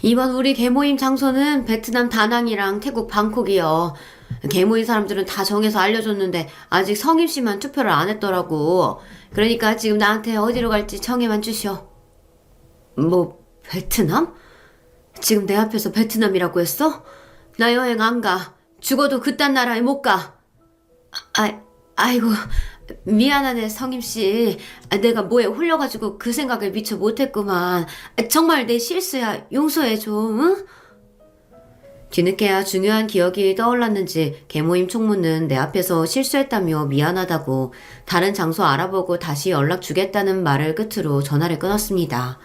이번 우리 개모임 장소는 베트남 다낭이랑 태국 방콕이요. 개모임 사람들은 다 정해서 알려줬는데 아직 성임 씨만 투표를 안 했더라고. 그러니까 지금 나한테 어디로 갈지 정해만 주시오. 뭐 베트남? 지금 내 앞에서 베트남이라고 했어? 나 여행 안 가. 죽어도 그딴 나라에 못 가. 아이고, 미안하네, 성임씨. 내가 뭐에 홀려가지고 그 생각을 미처 못했구만. 정말 내 실수야. 용서해줘, 응? 뒤늦게야 중요한 기억이 떠올랐는지 개모임 총무는 내 앞에서 실수했다며 미안하다고 다른 장소 알아보고 다시 연락 주겠다는 말을 끝으로 전화를 끊었습니다.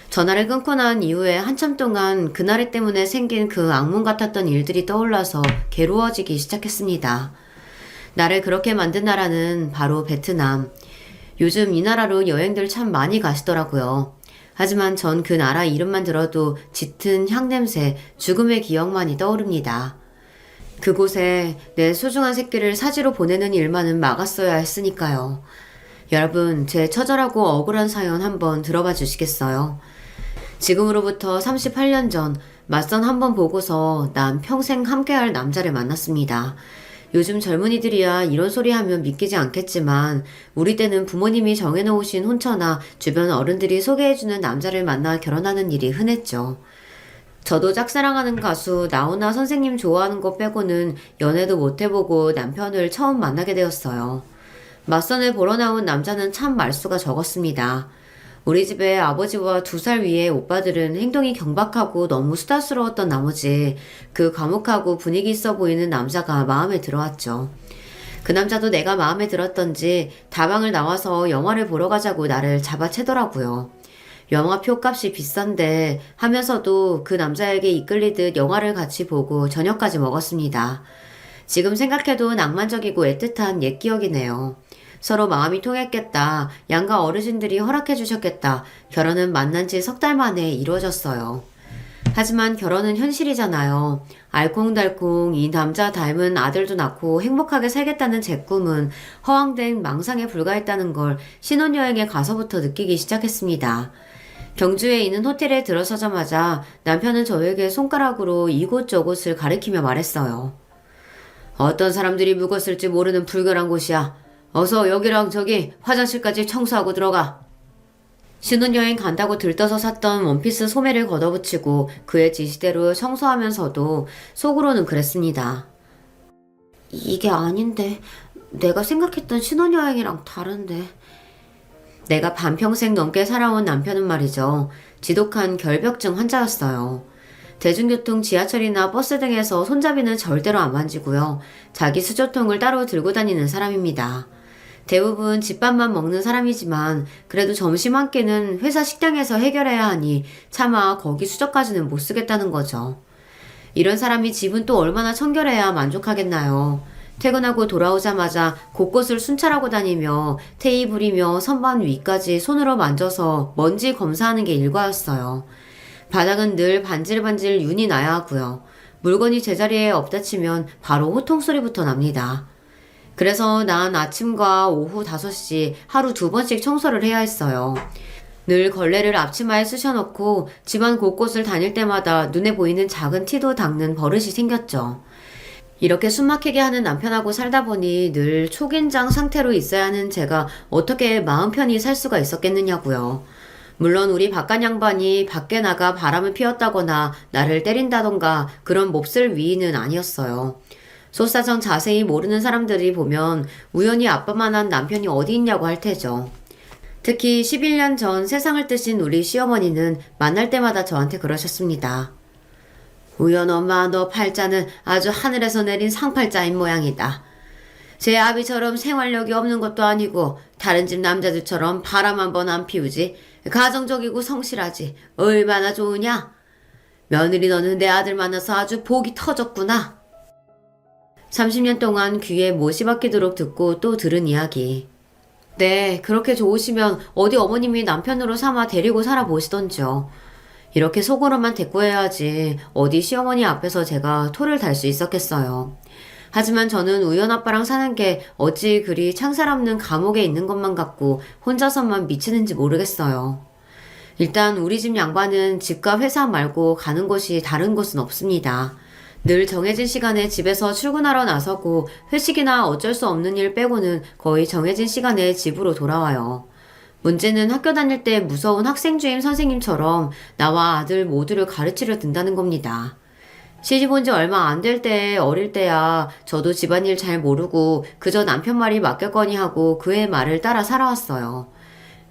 전화를 끊고 난 이후에 한참 동안 그날 때문에 생긴 그 악몽 같았던 일들이 떠올라서 괴로워지기 시작했습니다. 나를 그렇게 만든 나라는 바로 베트남. 요즘 이 나라로 여행들 참 많이 가시더라고요. 하지만 전 그 나라 이름만 들어도 짙은 향냄새, 죽음의 기억만이 떠오릅니다. 그곳에 내 소중한 새끼를 사지로 보내는 일만은 막았어야 했으니까요. 여러분, 제 처절하고 억울한 사연 한번 들어봐 주시겠어요? 지금으로부터 38년 전 맞선 한번 보고서 난 평생 함께할 남자를 만났습니다. 요즘 젊은이들이야 이런 소리 하면 믿기지 않겠지만 우리 때는 부모님이 정해놓으신 혼처나 주변 어른들이 소개해주는 남자를 만나 결혼하는 일이 흔했죠. 저도 짝사랑하는 가수 나훈아 선생님 좋아하는 거 빼고는 연애도 못 해보고 남편을 처음 만나게 되었어요. 맞선을 보러 나온 남자는 참 말수가 적었습니다. 우리 집에 아버지와 2살 위의 오빠들은 행동이 경박하고 너무 수다스러웠던 나머지 그 과묵하고 분위기 있어 보이는 남자가 마음에 들어왔죠. 그 남자도 내가 마음에 들었던지 다방을 나와서 영화를 보러 가자고 나를 잡아채더라고요. 영화 표값이 비싼데 하면서도 그 남자에게 이끌리듯 영화를 같이 보고 저녁까지 먹었습니다. 지금 생각해도 낭만적이고 애틋한 옛 기억이네요. 서로 마음이 통했겠다. 양가 어르신들이 허락해 주셨겠다. 결혼은 만난 지 3달 만에 이루어졌어요. 하지만 결혼은 현실이잖아요. 알콩달콩 이 남자 닮은 아들도 낳고 행복하게 살겠다는 제 꿈은 허황된 망상에 불과했다는 걸 신혼여행에 가서부터 느끼기 시작했습니다. 경주에 있는 호텔에 들어서자마자 남편은 저에게 손가락으로 이곳저곳을 가리키며 말했어요. 어떤 사람들이 묵었을지 모르는 불결한 곳이야. 어서 여기랑 저기 화장실까지 청소하고 들어가. 신혼여행 간다고 들떠서 샀던 원피스 소매를 걷어붙이고 그의 지시대로 청소하면서도 속으로는 그랬습니다. 이게 아닌데 내가 생각했던 신혼여행이랑 다른데. 내가 반평생 넘게 살아온 남편은 말이죠. 지독한 결벽증 환자였어요. 대중교통, 지하철이나 버스 등에서 손잡이는 절대로 안 만지고요. 자기 수저통을 따로 들고 다니는 사람입니다. 대부분 집밥만 먹는 사람이지만 그래도 점심 한 끼는 회사 식당에서 해결해야 하니 차마 거기 수저까지는 못 쓰겠다는 거죠. 이런 사람이 집은 또 얼마나 청결해야 만족하겠나요. 퇴근하고 돌아오자마자 곳곳을 순찰하고 다니며 테이블이며 선반 위까지 손으로 만져서 먼지 검사하는 게 일과였어요. 바닥은 늘 반질반질 윤이 나야 하고요. 물건이 제자리에 없다 치면 바로 호통 소리부터 납니다. 그래서 난 아침과 오후 5시 하루 2번씩 청소를 해야 했어요. 늘 걸레를 앞치마에 쑤셔넣고 집안 곳곳을 다닐 때마다 눈에 보이는 작은 티도 닦는 버릇이 생겼죠. 이렇게 숨막히게 하는 남편하고 살다 보니 늘 초긴장 상태로 있어야 하는 제가 어떻게 마음 편히 살 수가 있었겠느냐고요. 물론 우리 바깥 양반이 밖에 나가 바람을 피웠다거나 나를 때린다던가 그런 몹쓸 위인은 아니었어요. 소사정 자세히 모르는 사람들이 보면 우연히 아빠만한 남편이 어디 있냐고 할 테죠. 특히 11년 전 세상을 뜨신 우리 시어머니는 만날 때마다 저한테 그러셨습니다. 우연 엄마, 너 팔자는 아주 하늘에서 내린 상팔자인 모양이다. 제 아비처럼 생활력이 없는 것도 아니고 다른 집 남자들처럼 바람 한 번 안 피우지. 가정적이고 성실하지. 얼마나 좋으냐? 며느리 너는 내 아들 만나서 아주 복이 터졌구나. 30년 동안 귀에 못이 박히도록 듣고 또 들은 이야기. 네, 그렇게 좋으시면 어디 어머님이 남편으로 삼아 데리고 살아보시던지요. 이렇게 속으로만 대꾸해야지 어디 시어머니 앞에서 제가 토를 달 수 있었겠어요. 하지만 저는 우연 아빠랑 사는 게 어찌 그리 창살 없는 감옥에 있는 것만 같고 혼자서만 미치는지 모르겠어요. 일단 우리 집 양반은 집과 회사 말고 가는 곳이 다른 곳은 없습니다. 늘 정해진 시간에 집에서 출근하러 나서고 회식이나 어쩔 수 없는 일 빼고는 거의 정해진 시간에 집으로 돌아와요. 문제는 학교 다닐 때 무서운 학생 주임 선생님처럼 나와 아들 모두를 가르치려 든다는 겁니다. 시집 온 지 얼마 안 될 때 어릴 때야 저도 집안일 잘 모르고 그저 남편 말이 맞겠거니 하고 그의 말을 따라 살아왔어요.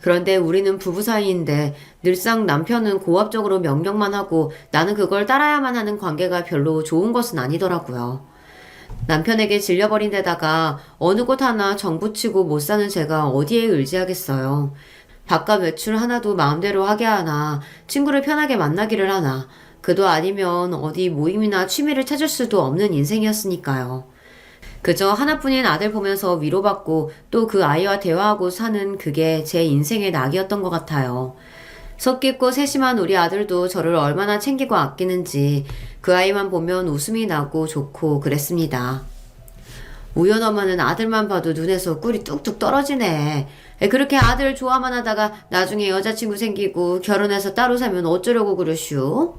그런데 우리는 부부 사이인데 늘상 남편은 고압적으로 명령만 하고 나는 그걸 따라야만 하는 관계가 별로 좋은 것은 아니더라고요. 남편에게 질려버린 데다가 어느 곳 하나 정부치고 못 사는 제가 어디에 의지하겠어요. 바깥 외출 하나도 마음대로 하게 하나, 친구를 편하게 만나기를 하나, 그도 아니면 어디 모임이나 취미를 찾을 수도 없는 인생이었으니까요. 그저 하나뿐인 아들 보면서 위로받고 또 그 아이와 대화하고 사는 그게 제 인생의 낙이었던 것 같아요. 속 깊고 세심한 우리 아들도 저를 얼마나 챙기고 아끼는지 그 아이만 보면 웃음이 나고 좋고 그랬습니다. 우연 엄마는 아들만 봐도 눈에서 꿀이 뚝뚝 떨어지네. 그렇게 아들 좋아만 하다가 나중에 여자친구 생기고 결혼해서 따로 살면 어쩌려고 그러슈?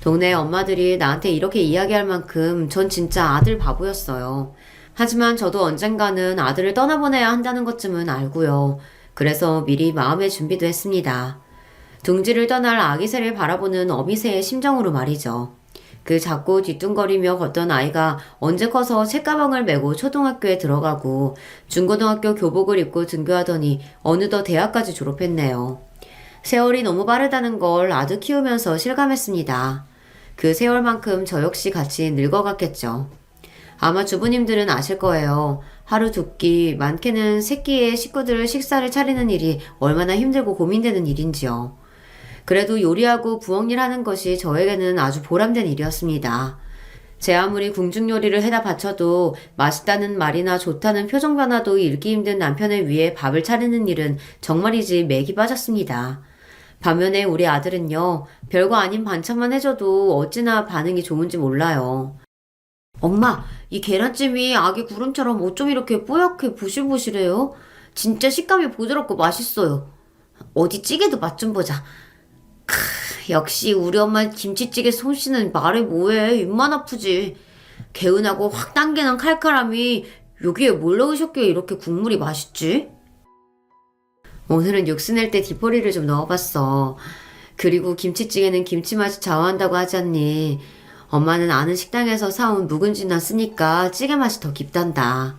동네 엄마들이 나한테 이렇게 이야기할 만큼 전 진짜 아들 바보였어요. 하지만 저도 언젠가는 아들을 떠나보내야 한다는 것쯤은 알고요. 그래서 미리 마음의 준비도 했습니다. 둥지를 떠날 아기새를 바라보는 어미새의 심정으로 말이죠. 그 작고 뒤뚱거리며 걷던 아이가 언제 커서 책가방을 메고 초등학교에 들어가고 중고등학교 교복을 입고 등교하더니 어느덧 대학까지 졸업했네요. 세월이 너무 빠르다는 걸 아들 키우면서 실감했습니다. 그 세월만큼 저 역시 같이 늙어갔겠죠. 아마 주부님들은 아실 거예요. 하루 두 끼, 많게는 세 끼의 식구들 식사를 차리는 일이 얼마나 힘들고 고민되는 일인지요. 그래도 요리하고 부엌일 하는 것이 저에게는 아주 보람된 일이었습니다. 제 아무리 궁중 요리를 해다 바쳐도 맛있다는 말이나 좋다는 표정 변화도 읽기 힘든 남편을 위해 밥을 차리는 일은 정말이지 맥이 빠졌습니다. 반면에 우리 아들은요, 별거 아닌 반찬만 해줘도 어찌나 반응이 좋은지 몰라요. 엄마, 이 계란찜이 아기 구름처럼 어쩜 이렇게 뽀얗게 부실부실해요? 진짜 식감이 부드럽고 맛있어요. 어디 찌개도 맛 좀 보자. 역시 우리 엄마 김치찌개 솜씨는 말해 뭐해. 입만 아프지. 개운하고 확 당기는 칼칼함이 여기에 뭘 넣으셨기에 이렇게 국물이 맛있지? 오늘은 육수 낼 때 디포리를 좀 넣어봤어. 그리고 김치찌개는 김치 맛이 좌우한다고 하지 않니? 엄마는 아는 식당에서 사온 묵은지나 쓰니까 찌개 맛이 더 깊단다.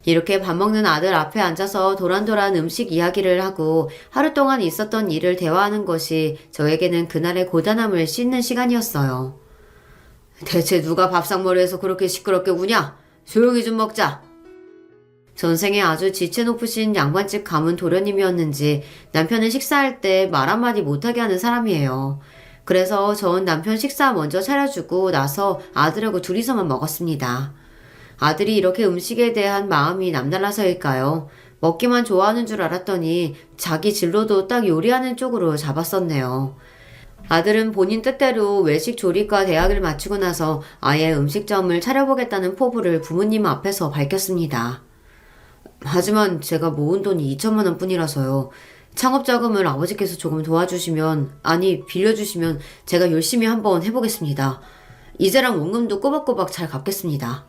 이렇게 밥 먹는 아들 앞에 앉아서 도란도란 음식 이야기를 하고 하루 동안 있었던 일을 대화하는 것이 저에게는 그날의 고단함을 씻는 시간이었어요. 대체 누가 밥상머리에서 그렇게 시끄럽게 우냐? 조용히 좀 먹자. 전생에 아주 지체 높으신 양반집 가문 도련님이었는지 남편은 식사할 때 말 한마디 못하게 하는 사람이에요. 그래서 전 남편 식사 먼저 차려주고 나서 아들하고 둘이서만 먹었습니다. 아들이 이렇게 음식에 대한 마음이 남달라서일까요? 먹기만 좋아하는 줄 알았더니 자기 진로도 딱 요리하는 쪽으로 잡았었네요. 아들은 본인 뜻대로 외식 조리과 대학을 마치고 나서 아예 음식점을 차려보겠다는 포부를 부모님 앞에서 밝혔습니다. 하지만 제가 모은 돈이 2천만 원 뿐이라서요. 창업 자금을 아버지께서 조금 도와주시면, 아니 빌려주시면 제가 열심히 한번 해보겠습니다. 이자랑 원금도 꼬박꼬박 잘 갚겠습니다.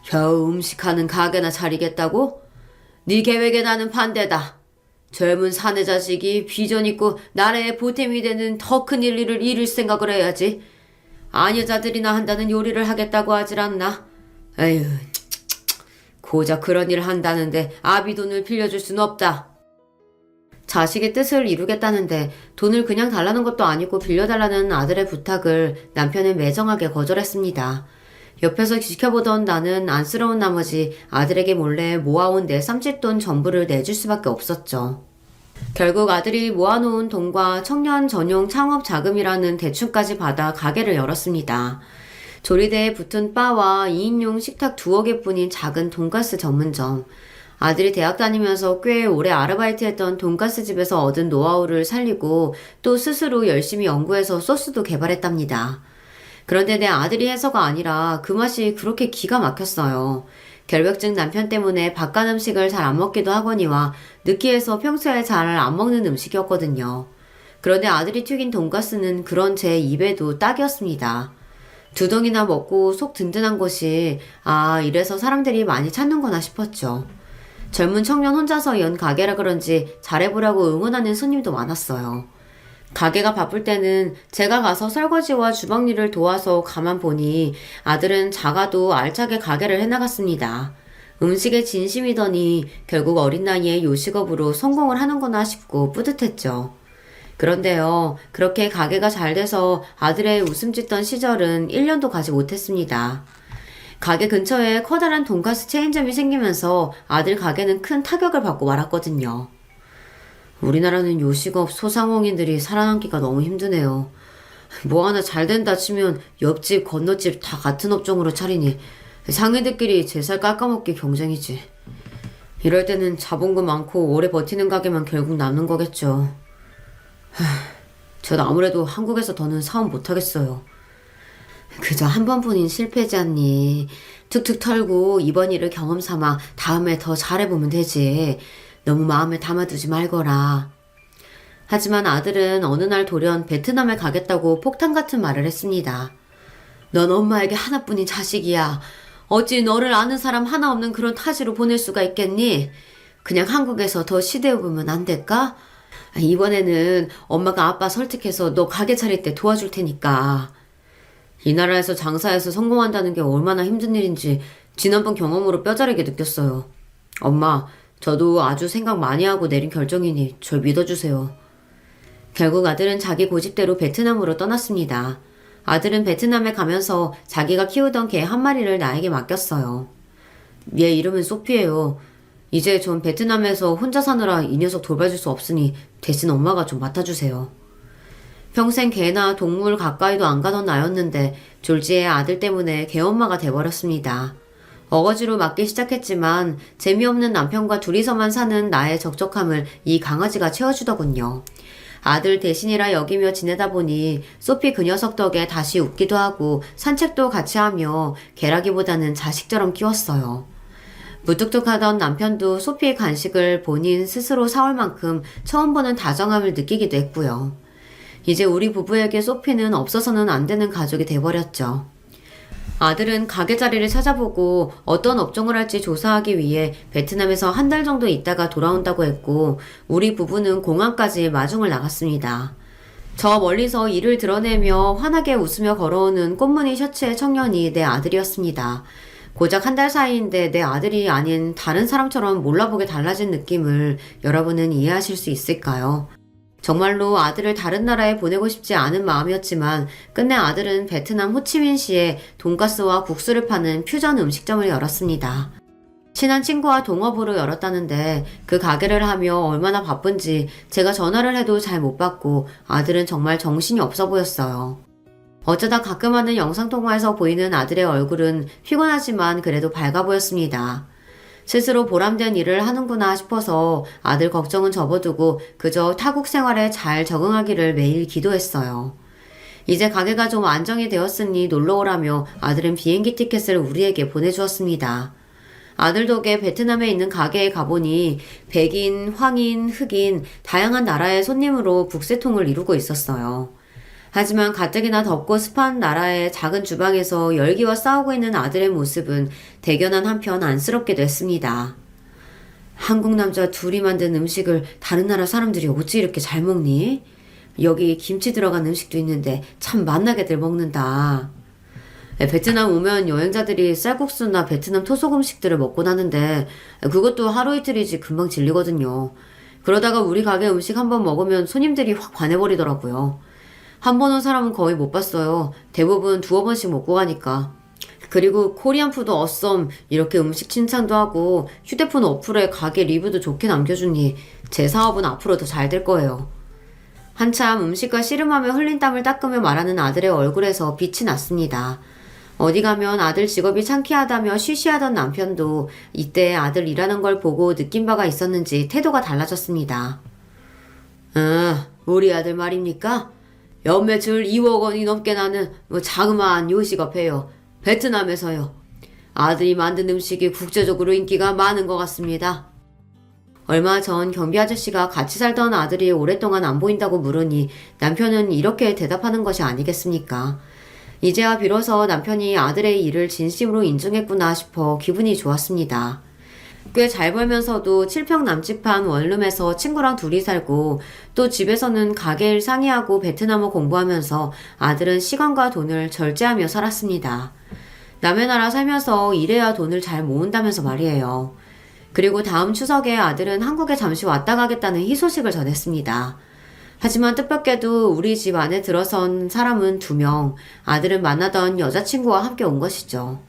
겨우 음식하는 가게나 차리겠다고? 네 계획에 나는 반대다. 젊은 사내 자식이 비전 있고 나라의 보탬이 되는 더 큰 일을 이룰 생각을 해야지. 아녀자들이나 한다는 요리를 하겠다고 하질 않나? 에휴, 고작 그런 일을 한다는데 아비 돈을 빌려줄 순 없다. 자식의 뜻을 이루겠다는데 돈을 그냥 달라는 것도 아니고 빌려달라는 아들의 부탁을 남편은 매정하게 거절했습니다. 옆에서 지켜보던 나는 안쓰러운 나머지 아들에게 몰래 모아온 내 쌈짓돈 전부를 내줄 수밖에 없었죠. 결국 아들이 모아놓은 돈과 청년 전용 창업 자금이라는 대출까지 받아 가게를 열었습니다. 조리대에 붙은 바와 2인용 식탁 2여 개뿐인 작은 돈가스 전문점. 아들이 대학 다니면서 꽤 오래 아르바이트했던 돈가스 집에서 얻은 노하우를 살리고 또 스스로 열심히 연구해서 소스도 개발했답니다. 그런데 내 아들이 해서가 아니라 그 맛이 그렇게 기가 막혔어요. 결벽증 남편 때문에 바깥 음식을 잘 안 먹기도 하거니와 느끼해서 평소에 잘 안 먹는 음식이었거든요. 그런데 아들이 튀긴 돈가스는 그런 제 입에도 딱이었습니다. 두 덩이나 먹고 속 든든한 것이 이래서 사람들이 많이 찾는구나 싶었죠. 젊은 청년 혼자서 연 가게라 그런지 잘해보라고 응원하는 손님도 많았어요. 가게가 바쁠 때는 제가 가서 설거지와 주방일을 도와서 가만 보니 아들은 작아도 알차게 가게를 해나갔습니다. 음식에 진심이더니 결국 어린 나이에 요식업으로 성공을 하는구나 싶고 뿌듯했죠. 그런데요, 그렇게 가게가 잘 돼서 아들의 웃음 짓던 시절은 1년도 가지 못했습니다. 가게 근처에 커다란 돈가스 체인점이 생기면서 아들 가게는 큰 타격을 받고 말았거든요. 우리나라는 요식업 소상공인들이 살아남기가 너무 힘드네요. 뭐 하나 잘 된다 치면 옆집 건너집 다 같은 업종으로 차리니 상인들끼리 제 살 깎아먹기 경쟁이지. 이럴 때는 자본금 많고 오래 버티는 가게만 결국 남는 거겠죠. 전 아무래도 한국에서 더는 사업 못하겠어요. 그저 한 번뿐인 실패지 않니. 툭툭 털고 이번 일을 경험 삼아 다음에 더 잘해보면 되지. 너무 마음에 담아두지 말거라. 하지만 아들은 어느 날 돌연 베트남에 가겠다고 폭탄 같은 말을 했습니다. 넌 엄마에게 하나뿐인 자식이야. 어찌 너를 아는 사람 하나 없는 그런 타지로 보낼 수가 있겠니? 그냥 한국에서 더 시대해보면 안 될까? 이번에는 엄마가 아빠 설득해서 너 가게 차릴 때 도와줄 테니까. 이 나라에서 장사해서 성공한다는 게 얼마나 힘든 일인지 지난번 경험으로 뼈저리게 느꼈어요. 엄마, 저도 아주 생각 많이 하고 내린 결정이니 절 믿어주세요. 결국 아들은 자기 고집대로 베트남으로 떠났습니다. 아들은 베트남에 가면서 자기가 키우던 개 한 마리를 나에게 맡겼어요. 얘 이름은 소피예요. 이제 전 베트남에서 혼자 사느라 이 녀석 돌봐줄 수 없으니 대신 엄마가 좀 맡아주세요. 평생 개나 동물 가까이도 안 가던 나였는데 졸지의 아들 때문에 개엄마가 돼버렸습니다. 어거지로 맡기 시작했지만 재미없는 남편과 둘이서만 사는 나의 적적함을 이 강아지가 채워주더군요. 아들 대신이라 여기며 지내다 보니 소피 그 녀석 덕에 다시 웃기도 하고 산책도 같이 하며 개라기보다는 자식처럼 키웠어요. 무뚝뚝하던 남편도 소피의 간식을 본인 스스로 사올 만큼 처음 보는 다정함을 느끼기도 했고요. 이제 우리 부부에게 소피는 없어서는 안 되는 가족이 돼버렸죠. 아들은 가게 자리를 찾아보고 어떤 업종을 할지 조사하기 위해 베트남에서 한 달 정도 있다가 돌아온다고 했고 우리 부부는 공항까지 마중을 나갔습니다. 저 멀리서 이를 드러내며 환하게 웃으며 걸어오는 꽃무늬 셔츠의 청년이 내 아들이었습니다. 고작 한 달 사이인데 내 아들이 아닌 다른 사람처럼 몰라보게 달라진 느낌을 여러분은 이해하실 수 있을까요? 정말로 아들을 다른 나라에 보내고 싶지 않은 마음이었지만 끝내 아들은 베트남 호치민시에 돈가스와 국수를 파는 퓨전 음식점을 열었습니다. 친한 친구와 동업으로 열었다는데 그 가게를 하며 얼마나 바쁜지 제가 전화를 해도 잘 못 받고 아들은 정말 정신이 없어 보였어요. 어쩌다 가끔 하는 영상통화에서 보이는 아들의 얼굴은 피곤하지만 그래도 밝아 보였습니다. 스스로 보람된 일을 하는구나 싶어서 아들 걱정은 접어두고 그저 타국 생활에 잘 적응하기를 매일 기도했어요. 이제 가게가 좀 안정이 되었으니 놀러오라며 아들은 비행기 티켓을 우리에게 보내주었습니다. 아들 덕에 베트남에 있는 가게에 가보니 백인, 황인, 흑인 다양한 나라의 손님으로 북새통을 이루고 있었어요. 하지만 가뜩이나 덥고 습한 나라의 작은 주방에서 열기와 싸우고 있는 아들의 모습은 대견한 한편 안쓰럽기도 했습니다. 한국 남자 둘이 만든 음식을 다른 나라 사람들이 어찌 이렇게 잘 먹니? 여기 김치 들어간 음식도 있는데 참 맛나게들 먹는다. 베트남 오면 여행자들이 쌀국수나 베트남 토속 음식들을 먹곤 하는데 그것도 하루 이틀이지 금방 질리거든요. 그러다가 우리 가게 음식 한번 먹으면 손님들이 확 반해버리더라고요. 한 번 온 사람은 거의 못 봤어요. 대부분 두어 번씩 먹고 가니까. 그리고 코리안 푸드 어썸 이렇게 음식 칭찬도 하고 휴대폰 어플에 가게 리뷰도 좋게 남겨주니 제 사업은 앞으로 더 잘 될 거예요. 한참 음식과 씨름하며 흘린 땀을 닦으며 말하는 아들의 얼굴에서 빛이 났습니다. 어디 가면 아들 직업이 창피하다며 쉬쉬하던 남편도 이때 아들 일하는 걸 보고 느낀 바가 있었는지 태도가 달라졌습니다. 우리 아들 말입니까? 연매출 2억 원이 넘게 나는 자그마한 요식업 해요. 베트남에서요. 아들이 만든 음식이 국제적으로 인기가 많은 것 같습니다. 얼마 전 경비 아저씨가 같이 살던 아들이 오랫동안 안 보인다고 물으니 남편은 이렇게 대답하는 것이 아니겠습니까? 이제야 비로소 남편이 아들의 일을 진심으로 인정했구나 싶어 기분이 좋았습니다. 꽤 잘 벌면서도 7평 남짓한 원룸에서 친구랑 둘이 살고 또 집에서는 가게 일 상의하고 베트남어 공부하면서 아들은 시간과 돈을 절제하며 살았습니다. 남의 나라 살면서 일해야 돈을 잘 모은다면서 말이에요. 그리고 다음 추석에 아들은 한국에 잠시 왔다 가겠다는 희소식을 전했습니다. 하지만 뜻밖에도 우리 집 안에 들어선 사람은 2명, 아들은 만나던 여자친구와 함께 온 것이죠.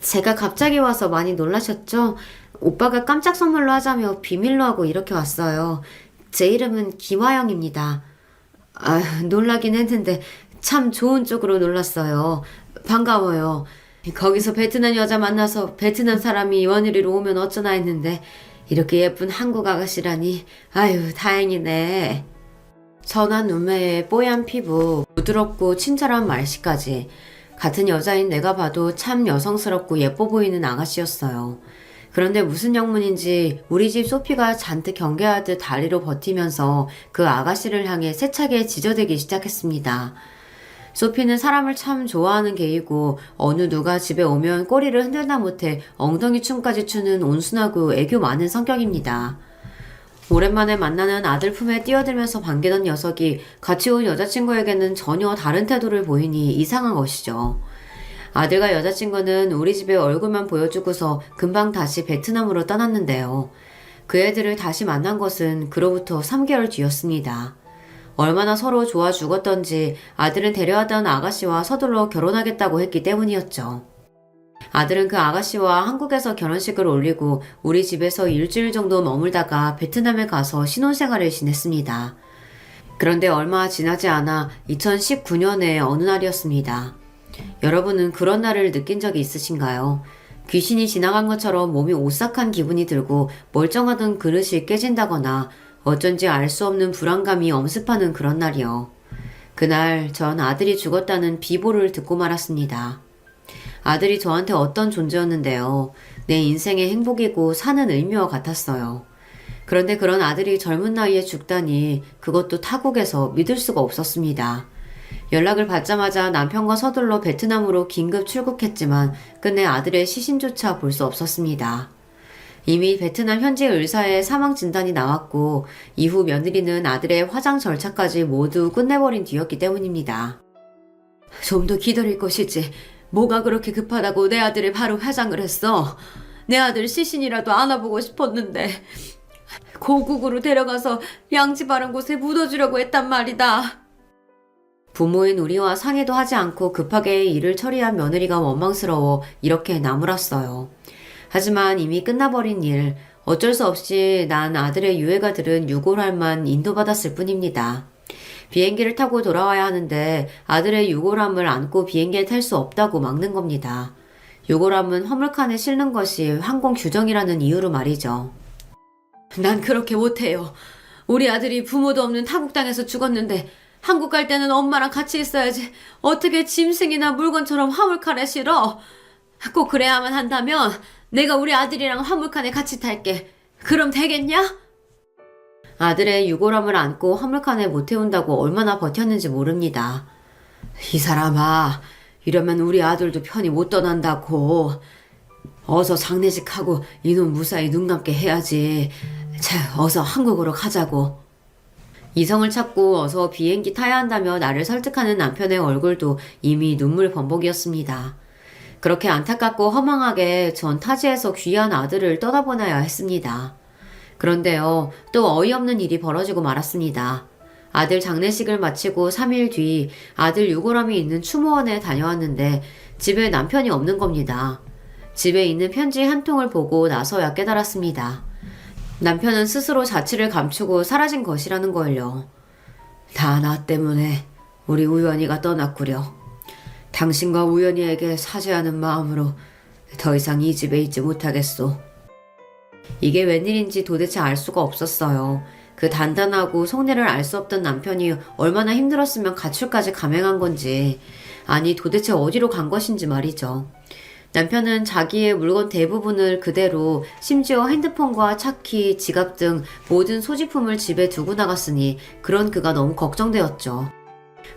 제가 갑자기 와서 많이 놀라셨죠? 오빠가 깜짝 선물로 하자며 비밀로 하고 이렇게 왔어요. 제 이름은 김화영입니다. 놀라긴 했는데 참 좋은 쪽으로 놀랐어요. 반가워요. 거기서 베트남 여자 만나서 베트남 사람이 원일이로 오면 어쩌나 했는데 이렇게 예쁜 한국 아가씨라니 아유 다행이네. 선한 눈매에 뽀얀 피부, 부드럽고 친절한 말씨까지 같은 여자인 내가 봐도 참 여성스럽고 예뻐 보이는 아가씨였어요. 그런데 무슨 영문인지 우리 집 소피가 잔뜩 경계하듯 다리로 버티면서 그 아가씨를 향해 세차게 지저대기 시작했습니다. 소피는 사람을 참 좋아하는 개이고 어느 누가 집에 오면 꼬리를 흔들다 못해 엉덩이 춤까지 추는 온순하고 애교 많은 성격입니다. 오랜만에 만나는 아들 품에 뛰어들면서 반기던 녀석이 같이 온 여자친구에게는 전혀 다른 태도를 보이니 이상한 것이죠. 아들과 여자친구는 우리 집에 얼굴만 보여주고서 금방 다시 베트남으로 떠났는데요. 그 애들을 다시 만난 것은 그로부터 3개월 뒤였습니다. 얼마나 서로 좋아 죽었던지 아들은 데려왔던 아가씨와 서둘러 결혼하겠다고 했기 때문이었죠. 아들은 그 아가씨와 한국에서 결혼식을 올리고 우리 집에서 일주일 정도 머물다가 베트남에 가서 신혼생활을 지냈습니다. 그런데 얼마 지나지 않아 2019년의 어느 날이었습니다. 여러분은 그런 날을 느낀 적이 있으신가요? 귀신이 지나간 것처럼 몸이 오싹한 기분이 들고 멀쩡하던 그릇이 깨진다거나 어쩐지 알 수 없는 불안감이 엄습하는 그런 날이요. 그날 전 아들이 죽었다는 비보를 듣고 말았습니다. 아들이 저한테 어떤 존재였는데요. 내 인생의 행복이고 사는 의미와 같았어요. 그런데 그런 아들이 젊은 나이에 죽다니 그것도 타국에서 믿을 수가 없었습니다. 연락을 받자마자 남편과 서둘러 베트남으로 긴급 출국했지만 끝내 아들의 시신조차 볼 수 없었습니다. 이미 베트남 현지 의사의 사망 진단이 나왔고 이후 며느리는 아들의 화장 절차까지 모두 끝내버린 뒤였기 때문입니다. 좀 더 기다릴 것이지. 뭐가 그렇게 급하다고 내 아들을 바로 화장을 했어. 내 아들 시신이라도 안아보고 싶었는데 고국으로 데려가서 양지 바른 곳에 묻어주려고 했단 말이다. 부모인 우리와 상의도 하지 않고 급하게 일을 처리한 며느리가 원망스러워 이렇게 나무랐어요. 하지만 이미 끝나버린 일, 어쩔 수 없이 난 아들의 유해가 들은 유골함만 인도받았을 뿐입니다. 비행기를 타고 돌아와야 하는데 아들의 유골함을 안고 비행기에 탈 수 없다고 막는 겁니다. 유골함은 화물칸에 실는 것이 항공 규정이라는 이유로 말이죠. 난 그렇게 못해요. 우리 아들이 부모도 없는 타국 땅에서 죽었는데 한국 갈 때는 엄마랑 같이 있어야지. 어떻게 짐승이나 물건처럼 화물칸에 실어? 꼭 그래야만 한다면 내가 우리 아들이랑 화물칸에 같이 탈게. 그럼 되겠냐? 아들의 유골함을 안고 화물칸에 못 태운다고 얼마나 버텼는지 모릅니다. 이 사람아, 이러면 우리 아들도 편히 못 떠난다고. 어서 장례식하고 이놈 무사히 눈 감게 해야지. 자, 어서 한국으로 가자고. 이성을 찾고 어서 비행기 타야 한다며 나를 설득하는 남편의 얼굴도 이미 눈물 범벅이었습니다. 그렇게 안타깝고 허망하게 전 타지에서 귀한 아들을 떠나보내야 했습니다. 그런데요, 또 어이없는 일이 벌어지고 말았습니다. 아들 장례식을 마치고 3일 뒤 아들 유골함이 있는 추모원에 다녀왔는데 집에 남편이 없는 겁니다. 집에 있는 편지 한 통을 보고 나서야 깨달았습니다. 남편은 스스로 자취를 감추고 사라진 것이라는 걸요. 다 나 때문에 우리 우연이가 떠났구려. 당신과 우연이에게 사죄하는 마음으로 더 이상 이 집에 있지 못하겠소. 이게 웬일인지 도대체 알 수가 없었어요. 그 단단하고 속내를 알 수 없던 남편이 얼마나 힘들었으면 가출까지 감행한 건지, 아니 도대체 어디로 간 것인지 말이죠. 남편은 자기의 물건 대부분을 그대로 심지어 핸드폰과 차키, 지갑 등 모든 소지품을 집에 두고 나갔으니 그런 그가 너무 걱정되었죠.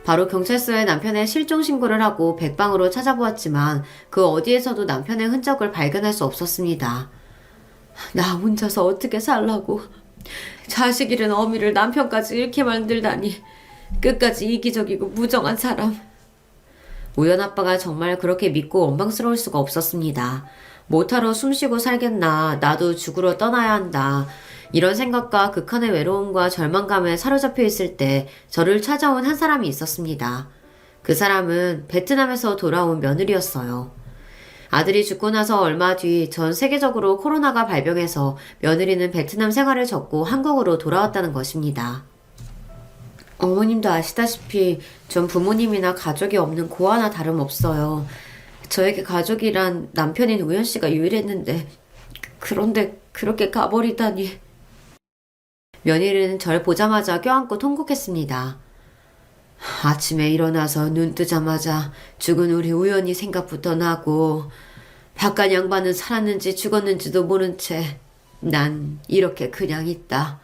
바로 경찰서에 남편의 실종 신고를 하고 백방으로 찾아보았지만 그 어디에서도 남편의 흔적을 발견할 수 없었습니다. 나 혼자서 어떻게 살라고. 자식 잃은 어미를 남편까지 잃게 만들다니. 끝까지 이기적이고 무정한 사람. 우연 아빠가 정말 그렇게 믿고 원망스러울 수가 없었습니다. 못하러 숨쉬고 살겠나. 나도 죽으러 떠나야 한다. 이런 생각과 극한의 외로움과 절망감에 사로잡혀 있을 때 저를 찾아온 한 사람이 있었습니다. 그 사람은 베트남에서 돌아온 며느리였어요. 아들이 죽고 나서 얼마 뒤 전 세계적으로 코로나가 발병해서 며느리는 베트남 생활을 접고 한국으로 돌아왔다는 것입니다. 어머님도 아시다시피 전 부모님이나 가족이 없는 고아나 다름없어요. 저에게 가족이란 남편인 우현 씨가 유일했는데 그런데 그렇게 가버리다니. 며느리는 절 보자마자 껴안고 통곡했습니다. 아침에 일어나서 눈 뜨자마자 죽은 우리 우연이 생각부터 나고 바깥 양반은 살았는지 죽었는지도 모른 채 난 이렇게 그냥 있다.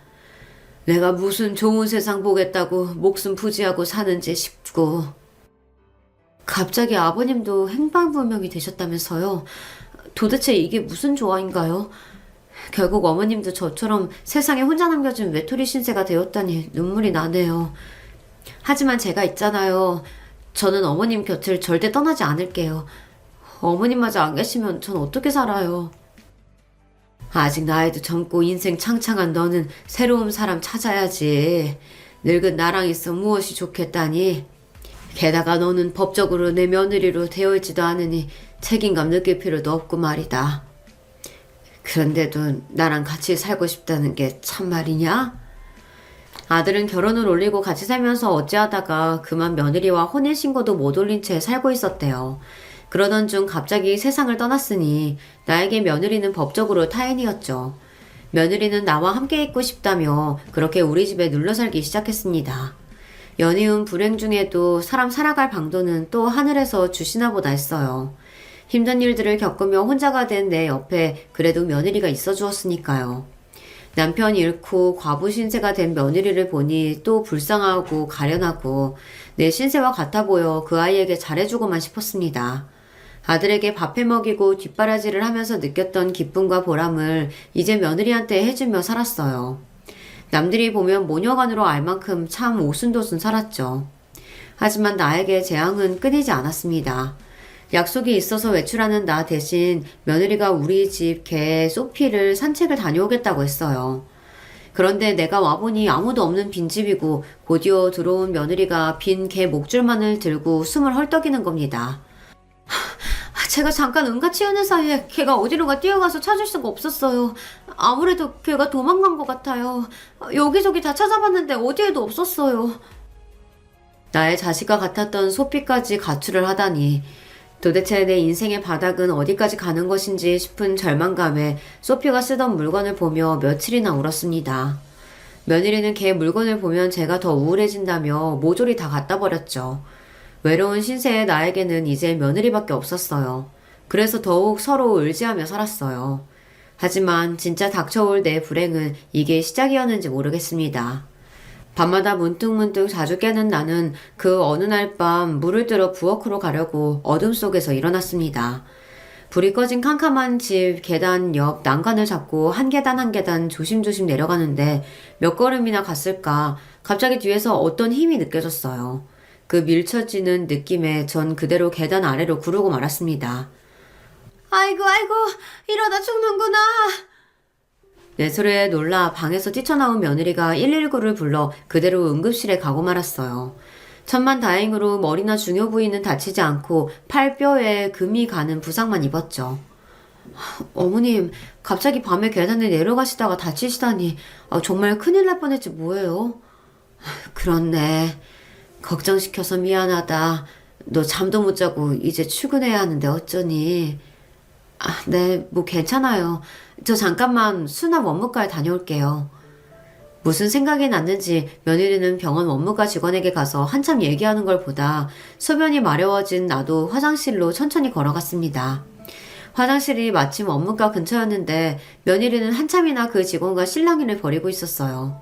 내가 무슨 좋은 세상 보겠다고 목숨 부지하고 사는지 싶고. 갑자기 아버님도 행방불명이 되셨다면서요. 도대체 이게 무슨 조화인가요? 결국 어머님도 저처럼 세상에 혼자 남겨진 외톨이 신세가 되었다니 눈물이 나네요. 하지만 제가 있잖아요. 저는 어머님 곁을 절대 떠나지 않을게요. 어머님마저 안 계시면 전 어떻게 살아요? 아직 나이도 젊고 인생 창창한 너는 새로운 사람 찾아야지. 늙은 나랑 있어 무엇이 좋겠다니. 게다가 너는 법적으로 내 며느리로 되어 있지도 않으니 책임감 느낄 필요도 없고 말이다. 그런데도 나랑 같이 살고 싶다는 게 참말이냐? 아들은 결혼을 올리고 같이 살면서 어찌하다가 그만 며느리와 혼인신고도 못 올린 채 살고 있었대요. 그러던 중 갑자기 세상을 떠났으니 나에게 며느리는 법적으로 타인이었죠. 며느리는 나와 함께 있고 싶다며 그렇게 우리 집에 눌러 살기 시작했습니다. 연이은 불행 중에도 사람 살아갈 방도는 또 하늘에서 주시나 보다 했어요. 힘든 일들을 겪으며 혼자가 된 내 옆에 그래도 며느리가 있어 주었으니까요. 남편 잃고 과부 신세가 된 며느리를 보니 또 불쌍하고 가련하고 내 신세와 같아 보여 그 아이에게 잘해주고만 싶었습니다. 아들에게 밥해 먹이고 뒷바라지를 하면서 느꼈던 기쁨과 보람을 이제 며느리한테 해주며 살았어요. 남들이 보면 모녀간으로 알 만큼 참 오순도순 살았죠. 하지만 나에게 재앙은 끊이지 않았습니다. 약속이 있어서 외출하는 나 대신 며느리가 우리 집 개 소피를 산책을 다녀오겠다고 했어요. 그런데 내가 와보니 아무도 없는 빈집이고 곧이어 들어온 며느리가 빈 개 목줄만을 들고 숨을 헐떡이는 겁니다. 제가 잠깐 응가 치우는 사이에 걔가 어디론가 뛰어가서 찾을 수가 없었어요. 아무래도 걔가 도망간 것 같아요. 여기저기 다 찾아봤는데 어디에도 없었어요. 나의 자식과 같았던 소피까지 가출을 하다니. 도대체 내 인생의 바닥은 어디까지 가는 것인지 싶은 절망감에 소피가 쓰던 물건을 보며 며칠이나 울었습니다. 며느리는 걔 물건을 보면 제가 더 우울해진다며 모조리 다 갖다 버렸죠. 외로운 신세의 나에게는 이제 며느리밖에 없었어요. 그래서 더욱 서로 의지하며 살았어요. 하지만 진짜 닥쳐올 내 불행은 이게 시작이었는지 모르겠습니다. 밤마다 문득문득 자주 깨는 나는 그 어느 날 밤 물을 들어 부엌으로 가려고 어둠 속에서 일어났습니다. 불이 꺼진 캄캄한 집 계단 옆 난간을 잡고 한 계단 한 계단 조심조심 내려가는데 몇 걸음이나 갔을까 갑자기 뒤에서 어떤 힘이 느껴졌어요. 그 밀쳐지는 느낌에 전 그대로 계단 아래로 구르고 말았습니다. 아이고 이러다 죽는구나. 내 소리에 놀라 방에서 뛰쳐나온 며느리가 119를 불러 그대로 응급실에 가고 말았어요. 천만다행으로 머리나 중요 부위는 다치지 않고 팔뼈에 금이 가는 부상만 입었죠. 어머님, 갑자기 밤에 계단에 내려가시다가 다치시다니 정말 큰일 날 뻔했지 뭐예요? 그렇네. 걱정시켜서 미안하다. 너 잠도 못 자고 이제 출근해야 하는데 어쩌니? 네, 뭐 괜찮아요. 저 잠깐만 수납 원무과에 다녀올게요. 무슨 생각이 났는지 며느리는 병원 원무과 직원에게 가서 한참 얘기하는 걸 보다 소변이 마려워진 나도 화장실로 천천히 걸어갔습니다. 화장실이 마침 업무가 근처였는데 며느리는 한참이나 그 직원과 실랑이를 벌이고 있었어요.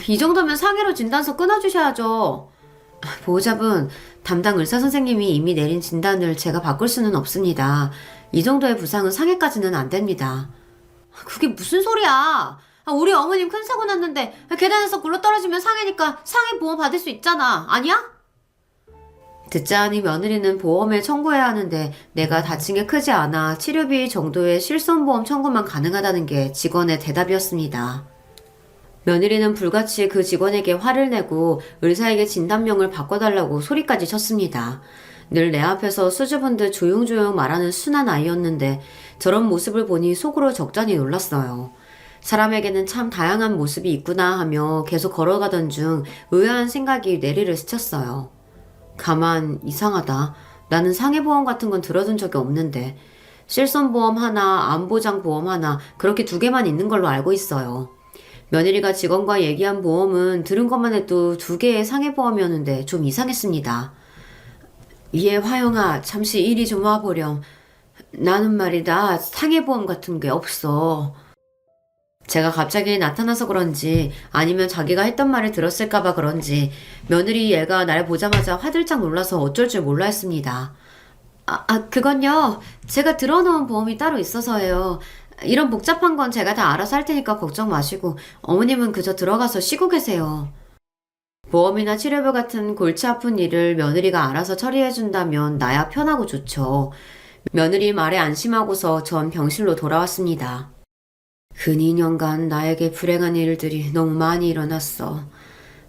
이 정도면 상해로 진단서 끊어주셔야죠. 보호자분, 담당 의사 선생님이 이미 내린 진단을 제가 바꿀 수는 없습니다. 이 정도의 부상은 상해까지는 안 됩니다. 그게 무슨 소리야? 우리 어머님 큰 사고 났는데 계단에서 굴러떨어지면 상해니까 상해 보험 받을 수 있잖아. 아니야? 듣자 하니 며느리는 보험에 청구해야 하는데 내가 다친 게 크지 않아 치료비 정도의 실손보험 청구만 가능하다는 게 직원의 대답이었습니다. 며느리는 불같이 그 직원에게 화를 내고 의사에게 진단명을 바꿔달라고 소리까지 쳤습니다. 늘 내 앞에서 수줍은 듯 조용조용 말하는 순한 아이였는데 저런 모습을 보니 속으로 적잖이 놀랐어요. 사람에게는 참 다양한 모습이 있구나 하며 계속 걸어가던 중 의아한 생각이 뇌리를 스쳤어요. 가만 이상하다. 나는 상해보험 같은 건 들어둔 적이 없는데 실손보험 하나, 암보장보험 하나 그렇게 2개만 있는 걸로 알고 있어요. 며느리가 직원과 얘기한 보험은 들은 것만 해도 2개의 상해보험이었는데 좀 이상했습니다. 예, 화영아, 잠시 이리 좀 와보렴. 나는 말이다, 상해보험 같은 게 없어. 제가 갑자기 나타나서 그런지 아니면 자기가 했던 말을 들었을까봐 그런지 며느리 얘가 날 보자마자 화들짝 놀라서 어쩔 줄 몰라 했습니다. 그건요. 제가 들어놓은 보험이 따로 있어서요. 이런 복잡한 건 제가 다 알아서 할 테니까 걱정 마시고 어머님은 그저 들어가서 쉬고 계세요. 보험이나 치료비 같은 골치 아픈 일을 며느리가 알아서 처리해준다면 나야 편하고 좋죠. 며느리 말에 안심하고서 전 병실로 돌아왔습니다. 근 2년간 나에게 불행한 일들이 너무 많이 일어났어.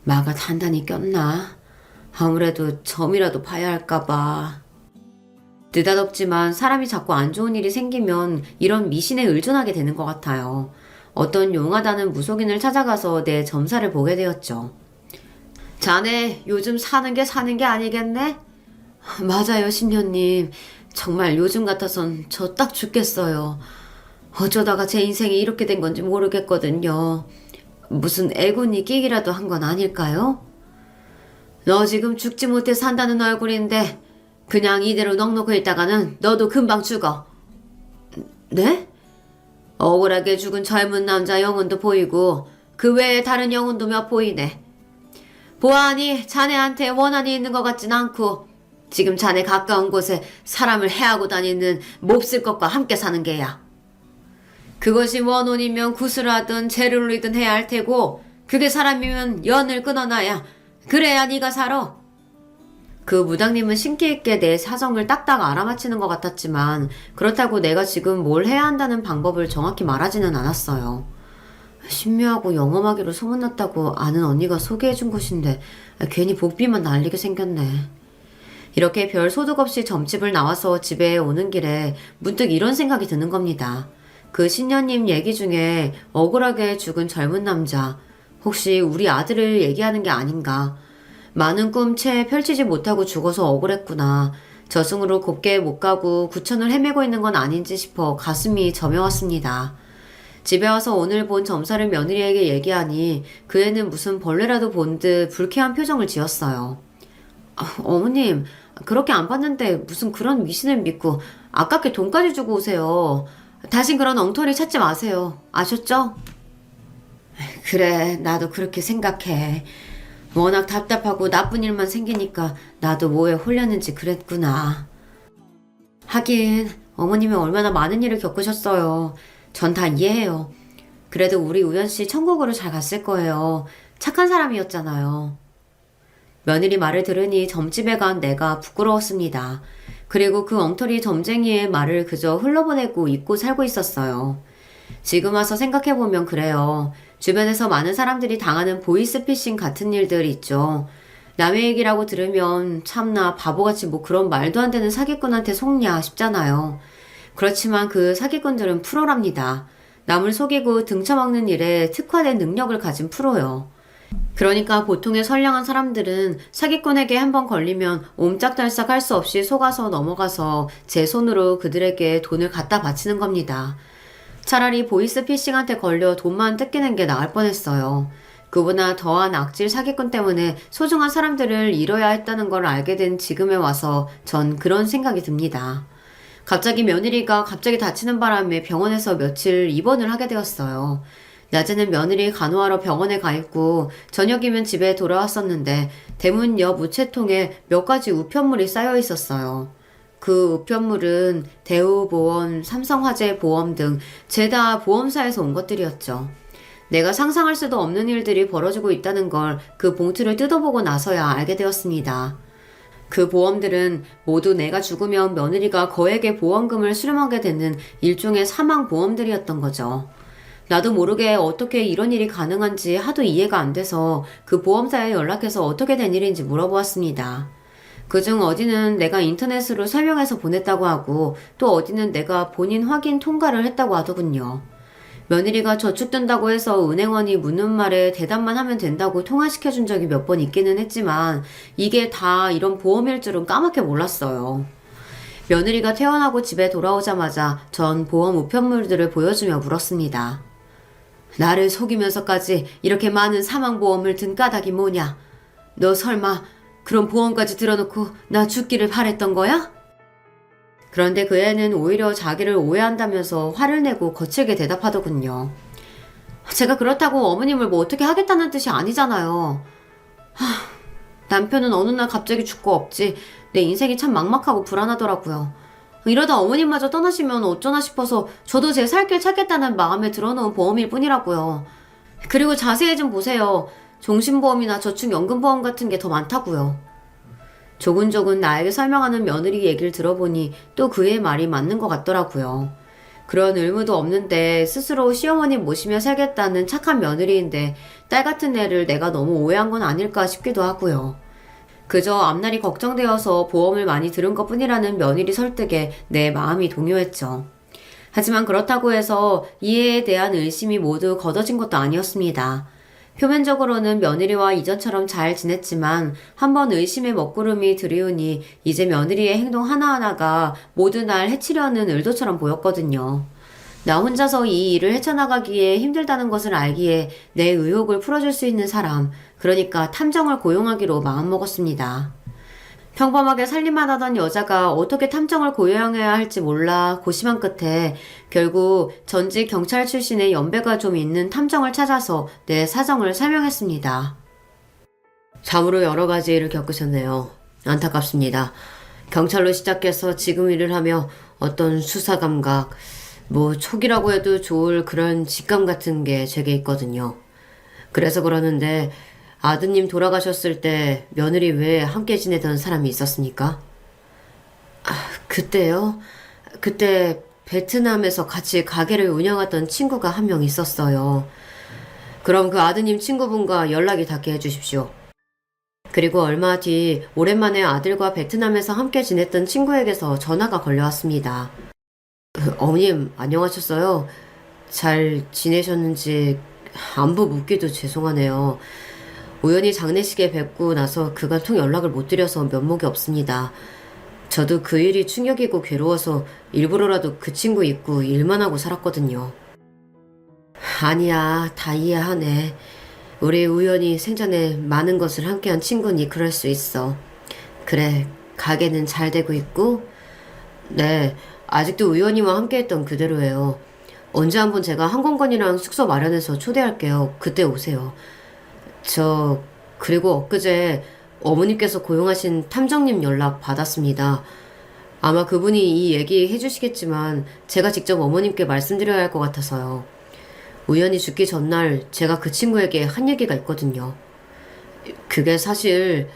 마가 단단히 꼈나? 아무래도 점이라도 봐야 할까봐. 느닷없지만 사람이 자꾸 안 좋은 일이 생기면 이런 미신에 의존하게 되는 것 같아요. 어떤 용하다는 무속인을 찾아가서 내 점사를 보게 되었죠. 자네 요즘 사는 게 아니겠네? 맞아요, 신녀님. 정말 요즘 같아선 저 딱 죽겠어요. 어쩌다가 제 인생이 이렇게 된 건지 모르겠거든요. 무슨 애군이 끼기라도 한 건 아닐까요? 너 지금 죽지 못해 산다는 얼굴인데 그냥 이대로 넋놓고 있다가는 너도 금방 죽어. 네? 억울하게 죽은 젊은 남자 영혼도 보이고 그 외에 다른 영혼도 몇 보이네. 보아하니 자네한테 원한이 있는 것 같진 않고 지금 자네 가까운 곳에 사람을 해하고 다니는 몹쓸 것과 함께 사는 게야. 그것이 원혼이면 구슬을 하든 재를 올리든 해야 할 테고 그게 사람이면 연을 끊어놔야 그래야 네가 살아. 그 무당님은 신기 있게 내 사정을 딱딱 알아맞히는 것 같았지만 그렇다고 내가 지금 뭘 해야 한다는 방법을 정확히 말하지는 않았어요. 신묘하고 영험하기로 소문났다고 아는 언니가 소개해준 곳인데 괜히 복비만 날리게 생겼네. 이렇게 별 소득 없이 점집을 나와서 집에 오는 길에 문득 이런 생각이 드는 겁니다. 그 신녀님 얘기 중에 억울하게 죽은 젊은 남자, 혹시 우리 아들을 얘기하는 게 아닌가. 많은 꿈 채 펼치지 못하고 죽어서 억울했구나. 저승으로 곱게 못 가고 구천을 헤매고 있는 건 아닌지 싶어 가슴이 저며왔습니다. 집에 와서 오늘 본 점사를 며느리에게 얘기하니 그 애는 무슨 벌레라도 본 듯 불쾌한 표정을 지었어요. 어머님, 그렇게 안 봤는데 무슨 그런 미신을 믿고 아깝게 돈까지 주고 오세요. 다신 그런 엉터리 찾지 마세요. 아셨죠? 그래, 나도 그렇게 생각해. 워낙 답답하고 나쁜 일만 생기니까 나도 뭐에 홀렸는지 그랬구나. 하긴 어머님이 얼마나 많은 일을 겪으셨어요. 전 다 이해해요. 그래도 우리 우연씨 천국으로 잘 갔을 거예요. 착한 사람이었잖아요. 며느리 말을 들으니 점집에 간 내가 부끄러웠습니다. 그리고 그 엉터리 점쟁이의 말을 그저 흘러보내고 잊고 살고 있었어요. 지금 와서 생각해보면 그래요. 주변에서 많은 사람들이 당하는 보이스피싱 같은 일들 있죠. 남의 얘기라고 들으면 참나 바보같이 뭐 그런 말도 안 되는 사기꾼한테 속냐 싶잖아요. 그렇지만 그 사기꾼들은 프로랍니다. 남을 속이고 등쳐먹는 일에 특화된 능력을 가진 프로요. 그러니까 보통의 선량한 사람들은 사기꾼에게 한번 걸리면 옴짝달싹 할 수 없이 속아서 넘어가서 제 손으로 그들에게 돈을 갖다 바치는 겁니다. 차라리 보이스피싱한테 걸려 돈만 뜯기는 게 나을 뻔했어요. 그보다 더한 악질 사기꾼 때문에 소중한 사람들을 잃어야 했다는 걸 알게 된 지금에 와서 전 그런 생각이 듭니다. 갑자기 며느리가 갑자기 다치는 바람에 병원에서 며칠 입원을 하게 되었어요. 낮에는 며느리 간호하러 병원에 가 있고 저녁이면 집에 돌아왔었는데 대문 옆 우체통에 몇 가지 우편물이 쌓여 있었어요. 그 우편물은 대우보험, 삼성화재 보험 등 죄다 보험사에서 온 것들이었죠. 내가 상상할 수도 없는 일들이 벌어지고 있다는 걸 그 봉투를 뜯어보고 나서야 알게 되었습니다. 그 보험들은 모두 내가 죽으면 며느리가 거액의 보험금을 수령하게 되는 일종의 사망보험들이었던 거죠. 나도 모르게 어떻게 이런 일이 가능한지 하도 이해가 안 돼서 그 보험사에 연락해서 어떻게 된 일인지 물어보았습니다. 그중 어디는 내가 인터넷으로 설명해서 보냈다고 하고 또 어디는 내가 본인 확인 통과를 했다고 하더군요. 며느리가 저축된다고 해서 은행원이 묻는 말에 대답만 하면 된다고 통화시켜준 적이 몇 번 있기는 했지만 이게 다 이런 보험일 줄은 까맣게 몰랐어요. 며느리가 퇴원하고 집에 돌아오자마자 전 보험 우편물들을 보여주며 물었습니다. 나를 속이면서까지 이렇게 많은 사망보험을 든 까닭이 뭐냐? 너 설마 그런 보험까지 들어놓고 나 죽기를 바랬던 거야? 그런데 그 애는 오히려 자기를 오해한다면서 화를 내고 거칠게 대답하더군요. 제가 그렇다고 어머님을 뭐 어떻게 하겠다는 뜻이 아니잖아요. 남편은 어느 날 갑자기 죽고 없지 내 인생이 참 막막하고 불안하더라고요. 이러다 어머님마저 떠나시면 어쩌나 싶어서 저도 제 살 길 찾겠다는 마음에 들어놓은 보험일 뿐이라고요. 그리고 자세히 좀 보세요. 종신보험이나 저축연금보험 같은 게 더 많다고요. 조근조근 나에게 설명하는 며느리 얘기를 들어보니 또 그의 말이 맞는 것 같더라고요. 그런 의무도 없는데 스스로 시어머니 모시며 살겠다는 착한 며느리인데 딸 같은 애를 내가 너무 오해한 건 아닐까 싶기도 하고요. 그저 앞날이 걱정되어서 보험을 많이 들은 것뿐이라는 며느리 설득에 내 마음이 동요했죠. 하지만 그렇다고 해서 이해에 대한 의심이 모두 걷어진 것도 아니었습니다. 표면적으로는 며느리와 이전처럼 잘 지냈지만 한번 의심의 먹구름이 들이우니 이제 며느리의 행동 하나하나가 모두 날 해치려는 의도처럼 보였거든요. 나 혼자서 이 일을 헤쳐나가기에 힘들다는 것을 알기에 내 의혹을 풀어줄 수 있는 사람, 그러니까 탐정을 고용하기로 마음먹었습니다. 평범하게 살림만 하던 여자가 어떻게 탐정을 고용해야 할지 몰라 고심한 끝에 결국 전직 경찰 출신의 연배가 좀 있는 탐정을 찾아서 내 사정을 설명했습니다. 참으로 여러 가지 일을 겪으셨네요. 안타깝습니다. 경찰로 시작해서 지금 일을 하며 어떤 수사 감각, 촉이라고 해도 좋을 그런 직감 같은 게 제게 있거든요. 그래서 그러는데 아드님 돌아가셨을 때 며느리 외에 함께 지내던 사람이 있었습니까? 그때요? 그때 베트남에서 같이 가게를 운영하던 친구가 한 명 있었어요. 그럼 그 아드님 친구분과 연락이 닿게 해주십시오. 그리고 얼마 뒤 오랜만에 아들과 베트남에서 함께 지냈던 친구에게서 전화가 걸려왔습니다. 어머님 안녕하셨어요? 잘 지내셨는지 안부 묻기도 죄송하네요. 우연히 장례식에 뵙고 나서 그간 통 연락을 못 드려서 면목이 없습니다. 저도 그 일이 충격이고 괴로워서 일부러라도 그 친구 잊고 일만 하고 살았거든요. 아니야, 다 이해하네. 우리 우연히 생전에 많은 것을 함께한 친구니 그럴 수 있어. 그래, 가게는 잘 되고 있고? 네, 아직도 우연히와 함께했던 그대로예요. 언제 한번 제가 항공권이랑 숙소 마련해서 초대할게요. 그때 오세요. 그리고 엊그제 어머님께서 고용하신 탐정님 연락 받았습니다. 아마 그분이 이 얘기 해주시겠지만 제가 직접 어머님께 말씀드려야 할 것 같아서요. 우연히 죽기 전날 제가 그 친구에게 한 얘기가 있거든요. 그게 사실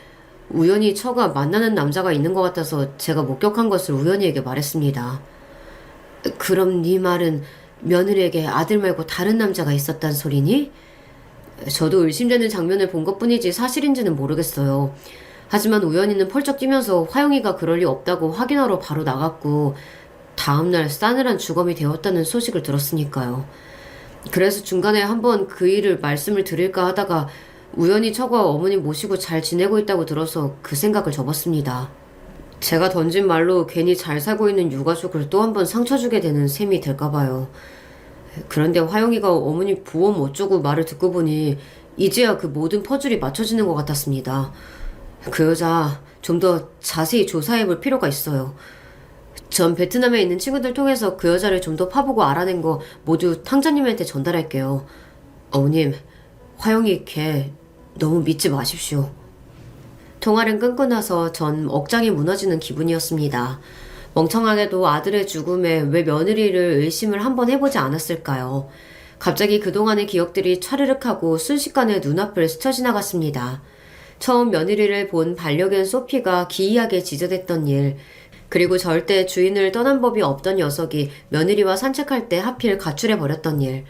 우연히 처가 만나는 남자가 있는 것 같아서 제가 목격한 것을 우연히에게 말했습니다. 그럼 네 말은 며느리에게 아들 말고 다른 남자가 있었단 소리니? 저도 의심되는 장면을 본 것뿐이지 사실인지는 모르겠어요. 하지만 우연히는 펄쩍 뛰면서 화영이가 그럴 리 없다고 확인하러 바로 나갔고 다음날 싸늘한 주검이 되었다는 소식을 들었으니까요. 그래서 중간에 한번 그 일을 말씀을 드릴까 하다가 우연히 처가 어머니 모시고 잘 지내고 있다고 들어서 그 생각을 접었습니다. 제가 던진 말로 괜히 잘 살고 있는 유가족을 또 한 번 상처 주게 되는 셈이 될까봐요. 그런데 화영이가 어머니 보험 어쩌고 말을 듣고 보니 이제야 그 모든 퍼즐이 맞춰지는 것 같았습니다. 그 여자 좀 더 자세히 조사해볼 필요가 있어요. 전 베트남에 있는 친구들 통해서 그 여자를 좀 더 파보고 알아낸 거 모두 탕자님한테 전달할게요. 어머님, 화영이 걔 너무 믿지 마십시오. 통화를 끊고 나서 전 억장이 무너지는 기분이었습니다. 멍청하게도 아들의 죽음에 왜 며느리를 의심을 한번 해보지 않았을까요? 갑자기 그동안의 기억들이 차르륵하고 순식간에 눈앞을 스쳐 지나갔습니다. 처음 며느리를 본 반려견 소피가 기이하게 지저댔던 일, 그리고 절대 주인을 떠난 법이 없던 녀석이 며느리와 산책할 때 하필 가출해버렸던 일,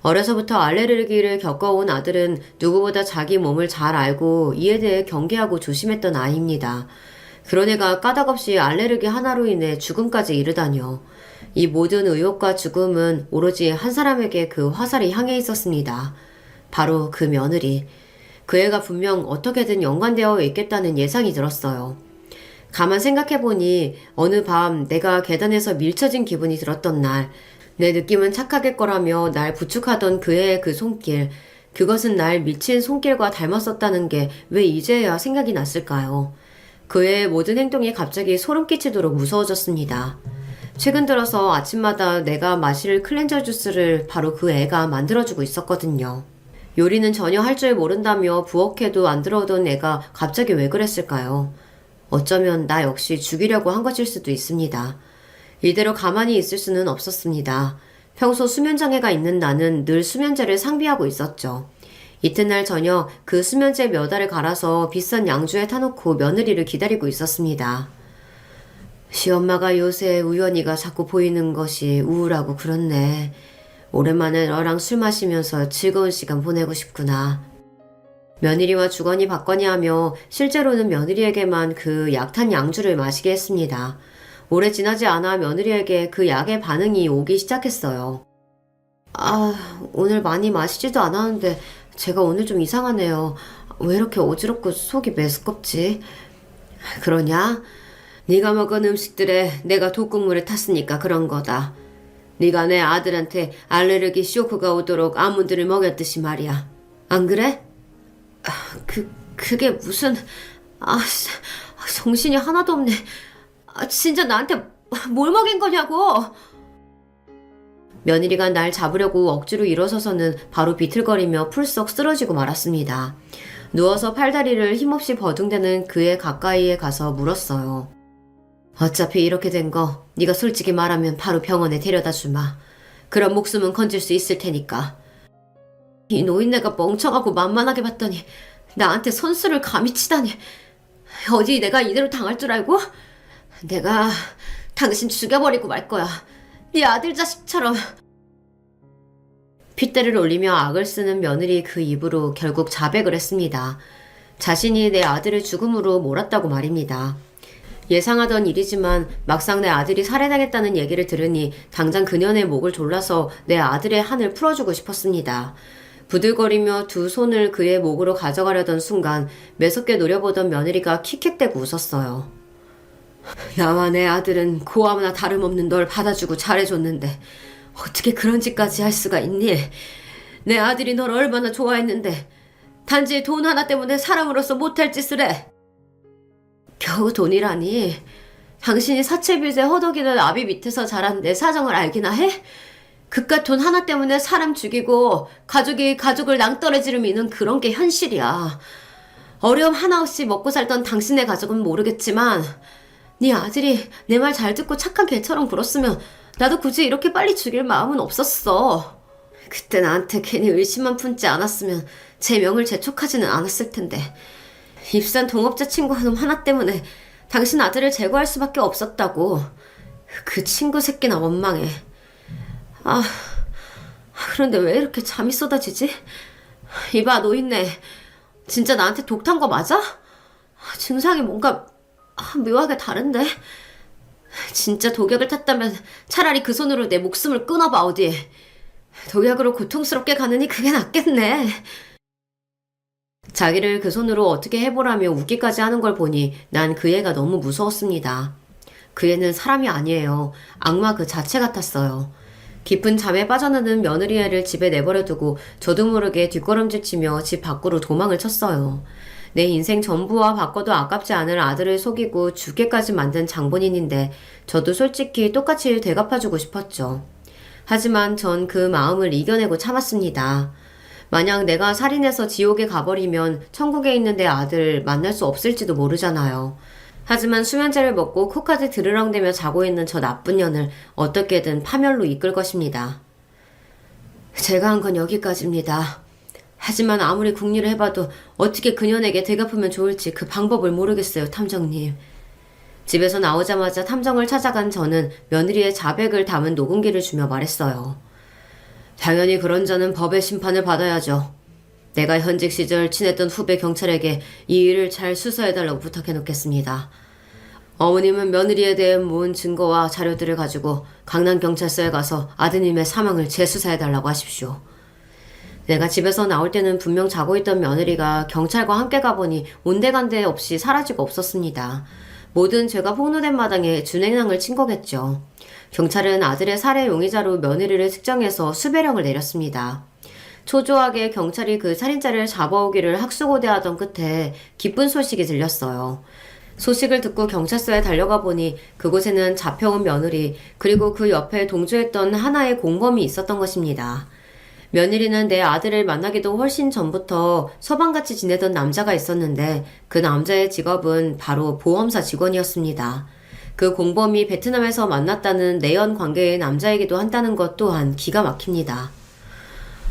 어려서부터 알레르기를 겪어온 아들은 누구보다 자기 몸을 잘 알고 이에 대해 경계하고 조심했던 아이입니다. 그런 애가 까닭없이 알레르기 하나로 인해 죽음까지 이르다뇨. 이 모든 의혹과 죽음은 오로지 한 사람에게 그 화살이 향해 있었습니다. 바로 그 며느리. 그 애가 분명 어떻게든 연관되어 있겠다는 예상이 들었어요. 가만 생각해보니 어느 밤 내가 계단에서 밀쳐진 기분이 들었던 날, 내 느낌은 착하겠거라며 날 부축하던 그 애의 그 손길, 그것은 날 미친 손길과 닮았었다는 게 왜 이제야 생각이 났을까요? 그 애의 모든 행동이 갑자기 소름 끼치도록 무서워졌습니다. 최근 들어서 아침마다 내가 마실 클렌저 주스를 바로 그 애가 만들어주고 있었거든요. 요리는 전혀 할 줄 모른다며 부엌에도 안 들어오던 애가 갑자기 왜 그랬을까요? 어쩌면 나 역시 죽이려고 한 것일 수도 있습니다. 이대로 가만히 있을 수는 없었습니다. 평소 수면장애가 있는 나는 늘 수면제를 상비하고 있었죠. 이튿날 저녁 그 수면제 몇 알을 갈아서 비싼 양주에 타놓고 며느리를 기다리고 있었습니다. 시엄마가 요새 우연이가 자꾸 보이는 것이 우울하고 그렇네. 오랜만에 너랑 술 마시면서 즐거운 시간 보내고 싶구나. 며느리와 주거니 받거니 하며 실제로는 며느리에게만 그 약탄 양주를 마시게 했습니다. 오래 지나지 않아 며느리에게 그 약의 반응이 오기 시작했어요. 오늘 많이 마시지도 않았는데 제가 오늘 좀 이상하네요. 왜 이렇게 어지럽고 속이 메스껍지? 그러냐? 네가 먹은 음식들에 내가 독극물을 탔으니까 그런 거다. 네가 내 아들한테 알레르기 쇼크가 오도록 아몬드를 먹였듯이 말이야. 안 그래? 그게 무슨... 정신이 하나도 없네. 진짜 나한테 뭘 먹인 거냐고. 며느리가 날 잡으려고 억지로 일어서서는 바로 비틀거리며 풀썩 쓰러지고 말았습니다. 누워서 팔다리를 힘없이 버둥대는 그의 가까이에 가서 물었어요. 어차피 이렇게 된 거 네가 솔직히 말하면 바로 병원에 데려다 주마. 그럼 목숨은 건질 수 있을 테니까. 이 노인네가 멍청하고 만만하게 봤더니 나한테 선수를 감히 치다니. 어디 내가 이대로 당할 줄 알고? 내가 당신 죽여버리고 말 거야. 네 아들 자식처럼. 핏대를 올리며 악을 쓰는 며느리 그 입으로 결국 자백을 했습니다. 자신이 내 아들을 죽음으로 몰았다고 말입니다. 예상하던 일이지만 막상 내 아들이 살해당했다는 얘기를 들으니 당장 그년의 목을 졸라서 내 아들의 한을 풀어주고 싶었습니다. 부들거리며 두 손을 그의 목으로 가져가려던 순간 매섭게 노려보던 며느리가 킥킥대고 웃었어요. 나와 내 아들은 고아나 다름없는 널 받아주고 잘해줬는데 어떻게 그런 짓까지 할 수가 있니? 내 아들이 널 얼마나 좋아했는데 단지 돈 하나 때문에 사람으로서 못할 짓을 해. 겨우 돈이라니. 당신이 사채빚에 허덕이는 아비 밑에서 자란 내 사정을 알기나 해? 그깟 돈 하나 때문에 사람 죽이고 가족이 가족을 낭떠러지로 미는 그런 게 현실이야. 어려움 하나 없이 먹고 살던 당신의 가족은 모르겠지만 네 아들이 내 말 잘 듣고 착한 개처럼 굴었으면 나도 굳이 이렇게 빨리 죽일 마음은 없었어. 그때 나한테 괜히 의심만 품지 않았으면 제 명을 재촉하지는 않았을 텐데 입산 동업자 친구 놈 하나 때문에 당신 아들을 제거할 수밖에 없었다고. 그 친구 새끼나 원망해. 그런데 왜 이렇게 잠이 쏟아지지? 이봐 노인네, 진짜 나한테 독 탄 거 맞아? 증상이 뭔가 묘하게 다른데? 진짜 독약을 탔다면 차라리 그 손으로 내 목숨을 끊어봐 어디. 독약으로 고통스럽게 가느니 그게 낫겠네. 자기를 그 손으로 어떻게 해보라며 웃기까지 하는 걸 보니 난 그 애가 너무 무서웠습니다. 그 애는 사람이 아니에요. 악마 그 자체 같았어요. 깊은 잠에 빠져드는 며느리 애를 집에 내버려두고 저도 모르게 뒷걸음질치며 집 밖으로 도망을 쳤어요. 내 인생 전부와 바꿔도 아깝지 않을 아들을 속이고 죽게까지 만든 장본인인데 저도 솔직히 똑같이 되갚아주고 싶었죠. 하지만 전 그 마음을 이겨내고 참았습니다. 만약 내가 살인해서 지옥에 가버리면 천국에 있는 내 아들 만날 수 없을지도 모르잖아요. 하지만 수면제를 먹고 코까지 드르렁대며 자고 있는 저 나쁜 년을 어떻게든 파멸로 이끌 것입니다. 제가 한 건 여기까지입니다. 하지만 아무리 궁리를 해봐도 어떻게 그년에게 되갚으면 좋을지 그 방법을 모르겠어요, 탐정님. 집에서 나오자마자 탐정을 찾아간 저는 며느리의 자백을 담은 녹음기를 주며 말했어요. 당연히 그런 자는 법의 심판을 받아야죠. 내가 현직 시절 친했던 후배 경찰에게 이 일을 잘 수사해달라고 부탁해놓겠습니다. 어머님은 며느리에 대해 모은 증거와 자료들을 가지고 강남경찰서에 가서 아드님의 사망을 재수사해달라고 하십시오. 내가 집에서 나올 때는 분명 자고 있던 며느리가 경찰과 함께 가보니 온데간데 없이 사라지고 없었습니다. 모든 죄가 폭로된 마당에 준행랑을 친 거겠죠. 경찰은 아들의 살해 용의자로 며느리를 특정해서 수배령을 내렸습니다. 초조하게 경찰이 그 살인자를 잡아오기를 학수고대하던 끝에 기쁜 소식이 들렸어요. 소식을 듣고 경찰서에 달려가 보니 그곳에는 잡혀온 며느리 그리고 그 옆에 동조했던 하나의 공범이 있었던 것입니다. 며느리는 내 아들을 만나기도 훨씬 전부터 서방같이 지내던 남자가 있었는데 그 남자의 직업은 바로 보험사 직원이었습니다. 그 공범이 베트남에서 만났다는 내연 관계의 남자이기도 한다는 것 또한 기가 막힙니다.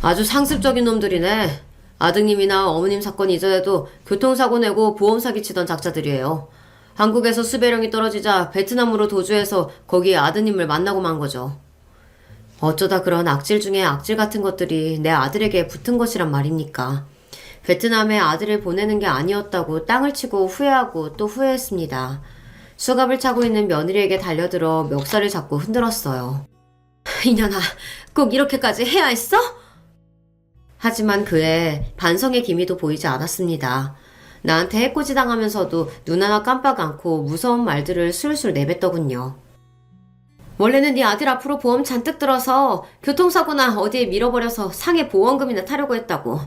아주 상습적인 놈들이네. 아드님이나 어머님 사건 이전에도 교통사고 내고 보험 사기치던 작자들이에요. 한국에서 수배령이 떨어지자 베트남으로 도주해서 거기에 아드님을 만나고 만 거죠. 어쩌다 그런 악질 중에 악질 같은 것들이 내 아들에게 붙은 것이란 말입니까? 베트남에 아들을 보내는 게 아니었다고 땅을 치고 후회하고 또 후회했습니다. 수갑을 차고 있는 며느리에게 달려들어 멱살을 잡고 흔들었어요. 이년아, 꼭 이렇게까지 해야 했어? 하지만 그의 반성의 기미도 보이지 않았습니다. 나한테 해코지당하면서도 눈 하나 깜빡 않고 무서운 말들을 술술 내뱉더군요. 원래는 네 아들 앞으로 보험 잔뜩 들어서 교통사고나 어디에 밀어버려서 상해 보험금이나 타려고 했다고.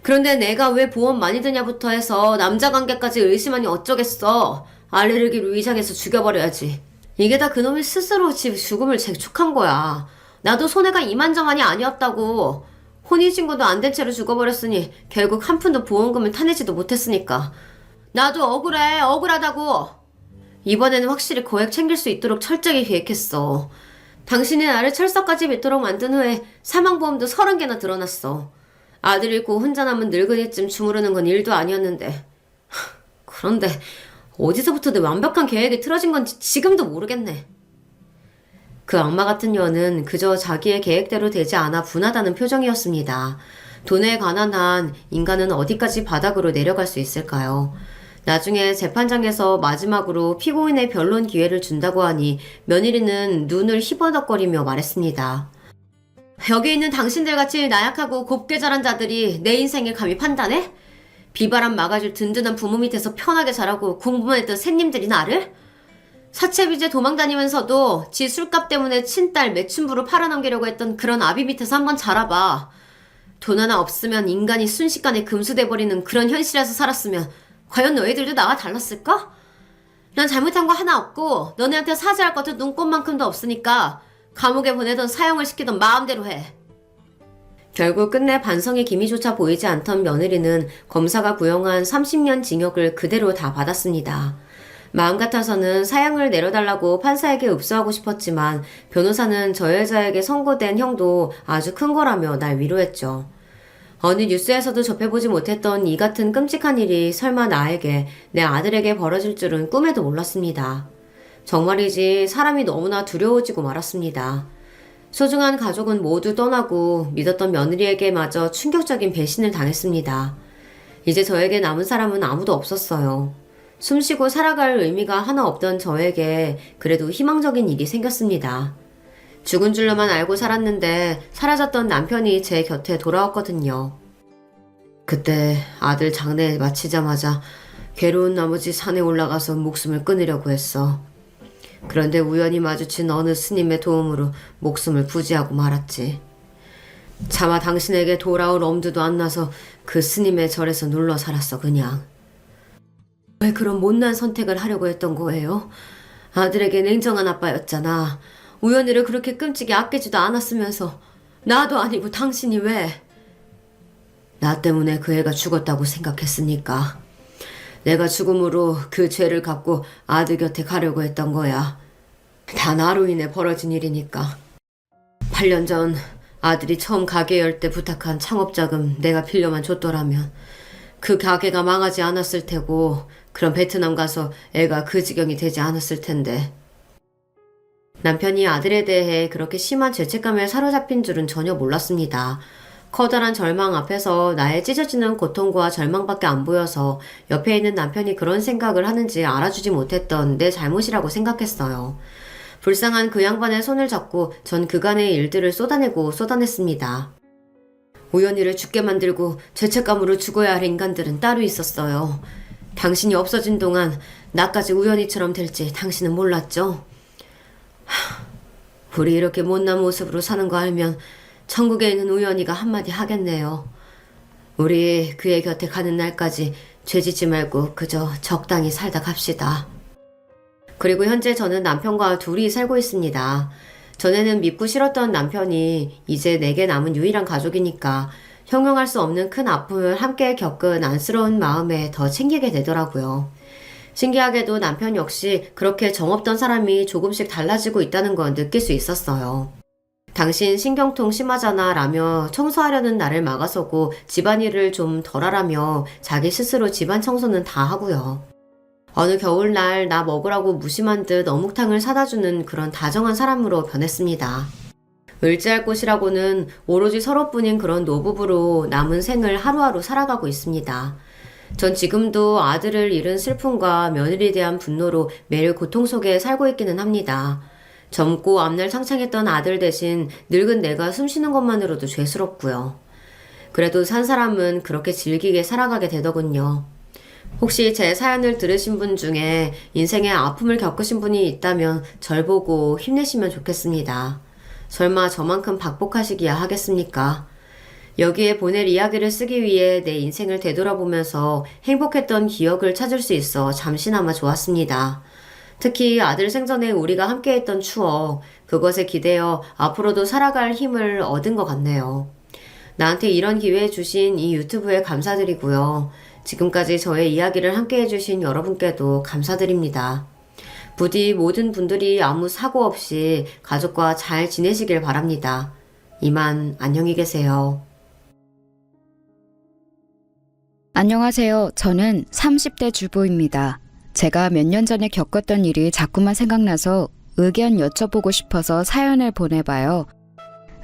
그런데 내가 왜 보험 많이 드냐부터 해서 남자관계까지 의심하니 어쩌겠어. 알레르기로 위장해서 죽여버려야지. 이게 다 그놈이 스스로 지 죽음을 재촉한 거야. 나도 손해가 이만저만이 아니었다고. 혼인신고도 안 된 채로 죽어버렸으니 결국 한 푼도 보험금을 타내지도 못했으니까. 나도 억울해, 억울하다고. 이번에는 확실히 거액 챙길 수 있도록 철저히 계획했어. 당신이 나를 철석까지 맺도록 만든 후에 사망보험도 30개나 들어놨어. 아들 잃고 혼자 남은 늙은이쯤 주무르는 건 일도 아니었는데. 그런데 어디서부터 내 완벽한 계획이 틀어진 건지 지금도 모르겠네. 그 악마 같은 년은 그저 자기의 계획대로 되지 않아 분하다는 표정이었습니다. 돈에 관한 한 인간은 어디까지 바닥으로 내려갈 수 있을까요? 나중에 재판장에서 마지막으로 피고인의 변론 기회를 준다고 하니 며느리는 눈을 희번덕거리며 말했습니다. 여기 있는 당신들같이 나약하고 곱게 자란 자들이 내 인생을 감히 판단해? 비바람 막아줄 든든한 부모 밑에서 편하게 자라고 공부만 했던 새님들이 나를? 사채빚에 도망다니면서도 지 술값 때문에 친딸 매춘부로 팔아넘기려고 했던 그런 아비 밑에서 한번 자라봐. 돈 하나 없으면 인간이 순식간에 금수돼버리는 그런 현실에서 살았으면 과연 너희들도 나와 달랐을까? 난 잘못한 거 하나 없고 너네한테 사죄할 것도 눈꼽만큼도 없으니까 감옥에 보내던 사형을 시키던 마음대로 해. 결국 끝내 반성의 기미조차 보이지 않던 며느리는 검사가 구형한 30년 징역을 그대로 다 받았습니다. 마음 같아서는 사형을 내려달라고 판사에게 읍소하고 싶었지만 변호사는 저 여자에게 선고된 형도 아주 큰 거라며 날 위로했죠. 어느 뉴스에서도 접해보지 못했던 이 같은 끔찍한 일이 설마 나에게, 내 아들에게 벌어질 줄은 꿈에도 몰랐습니다. 정말이지 사람이 너무나 두려워지고 말았습니다. 소중한 가족은 모두 떠나고 믿었던 며느리에게마저 충격적인 배신을 당했습니다. 이제 저에게 남은 사람은 아무도 없었어요. 숨쉬고 살아갈 의미가 하나 없던 저에게 그래도 희망적인 일이 생겼습니다. 죽은 줄로만 알고 살았는데 사라졌던 남편이 제 곁에 돌아왔거든요. 그때 아들 장례 마치자마자 괴로운 나머지 산에 올라가서 목숨을 끊으려고 했어. 그런데 우연히 마주친 어느 스님의 도움으로 목숨을 부지하고 말았지. 차마 당신에게 돌아올 엄두도 안 나서 그 스님의 절에서 눌러 살았어 그냥. 왜 그런 못난 선택을 하려고 했던 거예요? 아들에게 냉정한 아빠였잖아. 우연이를 그렇게 끔찍이 아끼지도 않았으면서 나도 아니고 당신이 왜? 나 때문에 그 애가 죽었다고 생각했으니까. 내가 죽음으로 그 죄를 갚고 아들 곁에 가려고 했던 거야. 다 나로 인해 벌어진 일이니까. 8년 전 아들이 처음 가게 열 때 부탁한 창업자금 내가 빌려만 줬더라면 그 가게가 망하지 않았을 테고 그럼 베트남 가서 애가 그 지경이 되지 않았을 텐데. 남편이 아들에 대해 그렇게 심한 죄책감에 사로잡힌 줄은 전혀 몰랐습니다. 커다란 절망 앞에서 나의 찢어지는 고통과 절망밖에 안 보여서 옆에 있는 남편이 그런 생각을 하는지 알아주지 못했던 내 잘못이라고 생각했어요. 불쌍한 그 양반의 손을 잡고 전 그간의 일들을 쏟아냈습니다. 우연이를 죽게 만들고 죄책감으로 죽어야 할 인간들은 따로 있었어요. 당신이 없어진 동안 나까지 우연이처럼 될지 당신은 몰랐죠? 우리 이렇게 못난 모습으로 사는 거 알면 천국에 있는 우연이가 한마디 하겠네요. 우리 그의 곁에 가는 날까지 죄짓지 말고 그저 적당히 살다 갑시다. 그리고 현재 저는 남편과 둘이 살고 있습니다. 전에는 믿고 싫었던 남편이 이제 내게 남은 유일한 가족이니까 형용할 수 없는 큰 아픔을 함께 겪은 안쓰러운 마음에 더 챙기게 되더라고요. 신기하게도 남편 역시 그렇게 정없던 사람이 조금씩 달라지고 있다는 건 느낄 수 있었어요. 당신 신경통 심하잖아 라며 청소하려는 나를 막아서고 집안일을 좀 덜하라며 자기 스스로 집안 청소는 다 하고요. 어느 겨울날 나 먹으라고 무심한 듯 어묵탕을 사다주는 그런 다정한 사람으로 변했습니다. 의지할 곳이라고는 오로지 서로뿐인 그런 노부부로 남은 생을 하루하루 살아가고 있습니다. 전 지금도 아들을 잃은 슬픔과 며느리에 대한 분노로 매일 고통 속에 살고 있기는 합니다. 젊고 앞날 창창했던 아들 대신 늙은 내가 숨쉬는 것만으로도 죄스럽고요. 그래도 산 사람은 그렇게 즐기게 살아가게 되더군요. 혹시 제 사연을 들으신 분 중에 인생의 아픔을 겪으신 분이 있다면 절 보고 힘내시면 좋겠습니다. 설마 저만큼 박복하시기야 하겠습니까? 여기에 보낼 이야기를 쓰기 위해 내 인생을 되돌아보면서 행복했던 기억을 찾을 수 있어 잠시나마 좋았습니다. 특히 아들 생전에 우리가 함께했던 추억, 그것에 기대어 앞으로도 살아갈 힘을 얻은 것 같네요. 나한테 이런 기회 주신 이 유튜브에 감사드리고요. 지금까지 저의 이야기를 함께 해주신 여러분께도 감사드립니다. 부디 모든 분들이 아무 사고 없이 가족과 잘 지내시길 바랍니다. 이만 안녕히 계세요. 안녕하세요. 저는 30대 주부입니다. 제가 몇 년 전에 겪었던 일이 자꾸만 생각나서 의견 여쭤보고 싶어서 사연을 보내봐요.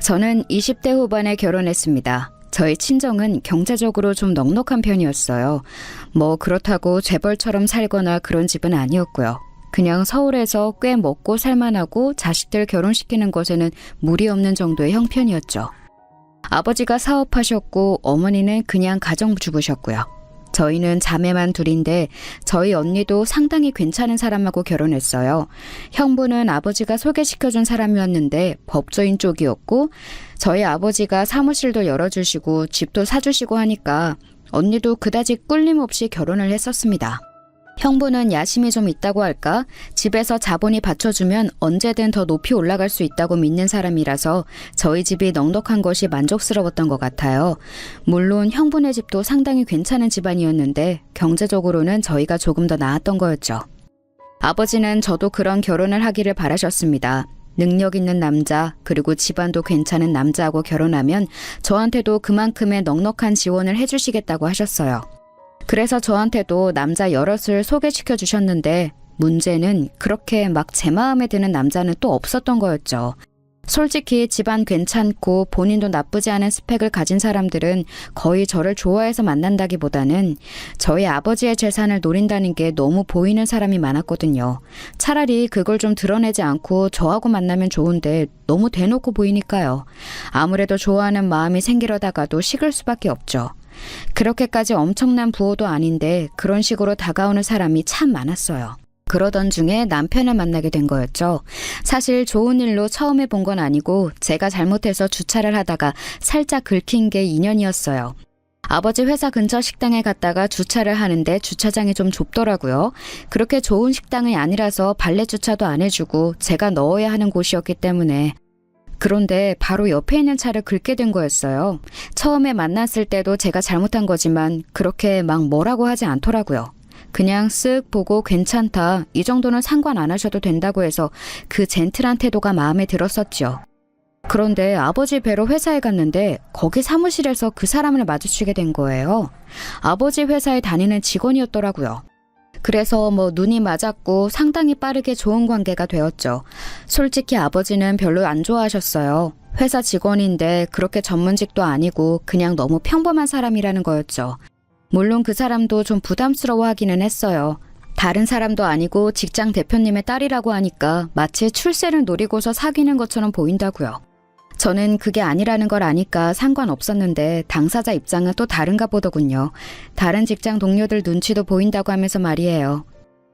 저는 20대 후반에 결혼했습니다. 저희 친정은 경제적으로 좀 넉넉한 편이었어요. 뭐 그렇다고 재벌처럼 살거나 그런 집은 아니었고요. 그냥 서울에서 꽤 먹고 살만하고 자식들 결혼시키는 것에는 무리 없는 정도의 형편이었죠. 아버지가 사업하셨고 어머니는 그냥 가정주부셨고요. 저희는 자매만 둘인데 저희 언니도 상당히 괜찮은 사람하고 결혼했어요. 형부는 아버지가 소개시켜준 사람이었는데 법조인 쪽이었고 저희 아버지가 사무실도 열어주시고 집도 사주시고 하니까 언니도 그다지 꿀림 없이 결혼을 했었습니다. 형부는 야심이 좀 있다고 할까? 집에서 자본이 받쳐주면 언제든 더 높이 올라갈 수 있다고 믿는 사람이라서 저희 집이 넉넉한 것이 만족스러웠던 것 같아요. 물론 형부네 집도 상당히 괜찮은 집안이었는데 경제적으로는 저희가 조금 더 나았던 거였죠. 아버지는 저도 그런 결혼을 하기를 바라셨습니다. 능력 있는 남자, 그리고 집안도 괜찮은 남자하고 결혼하면 저한테도 그만큼의 넉넉한 지원을 해주시겠다고 하셨어요. 그래서 저한테도 남자 여럿을 소개시켜 주셨는데 문제는 그렇게 막 제 마음에 드는 남자는 또 없었던 거였죠. 솔직히 집안 괜찮고 본인도 나쁘지 않은 스펙을 가진 사람들은 거의 저를 좋아해서 만난다기보다는 저희 아버지의 재산을 노린다는 게 너무 보이는 사람이 많았거든요. 차라리 그걸 좀 드러내지 않고 저하고 만나면 좋은데 너무 대놓고 보이니까요. 아무래도 좋아하는 마음이 생기려다가도 식을 수밖에 없죠. 그렇게까지 엄청난 부호도 아닌데 그런 식으로 다가오는 사람이 참 많았어요. 그러던 중에 남편을 만나게 된 거였죠. 사실 좋은 일로 처음 해본 건 아니고 제가 잘못해서 주차를 하다가 살짝 긁힌 게 인연이었어요. 아버지 회사 근처 식당에 갔다가 주차를 하는데 주차장이 좀 좁더라고요. 그렇게 좋은 식당이 아니라서 발렛 주차도 안 해주고 제가 넣어야 하는 곳이었기 때문에. 그런데 바로 옆에 있는 차를 긁게 된 거였어요. 처음에 만났을 때도 제가 잘못한 거지만 그렇게 막 뭐라고 하지 않더라고요. 그냥 쓱 보고 괜찮다, 이 정도는 상관 안 하셔도 된다고 해서 그 젠틀한 태도가 마음에 들었었죠. 그런데 아버지 뵈러 회사에 갔는데 거기 사무실에서 그 사람을 마주치게 된 거예요. 아버지 회사에 다니는 직원이었더라고요. 그래서 눈이 맞았고 상당히 빠르게 좋은 관계가 되었죠. 솔직히 아버지는 별로 안 좋아하셨어요. 회사 직원인데 그렇게 전문직도 아니고 그냥 너무 평범한 사람이라는 거였죠. 물론 그 사람도 좀 부담스러워하기는 했어요. 다른 사람도 아니고 직장 대표님의 딸이라고 하니까 마치 출세를 노리고서 사귀는 것처럼 보인다고요. 저는 그게 아니라는 걸 아니까 상관없었는데 당사자 입장은 또 다른가 보더군요. 다른 직장 동료들 눈치도 보인다고 하면서 말이에요.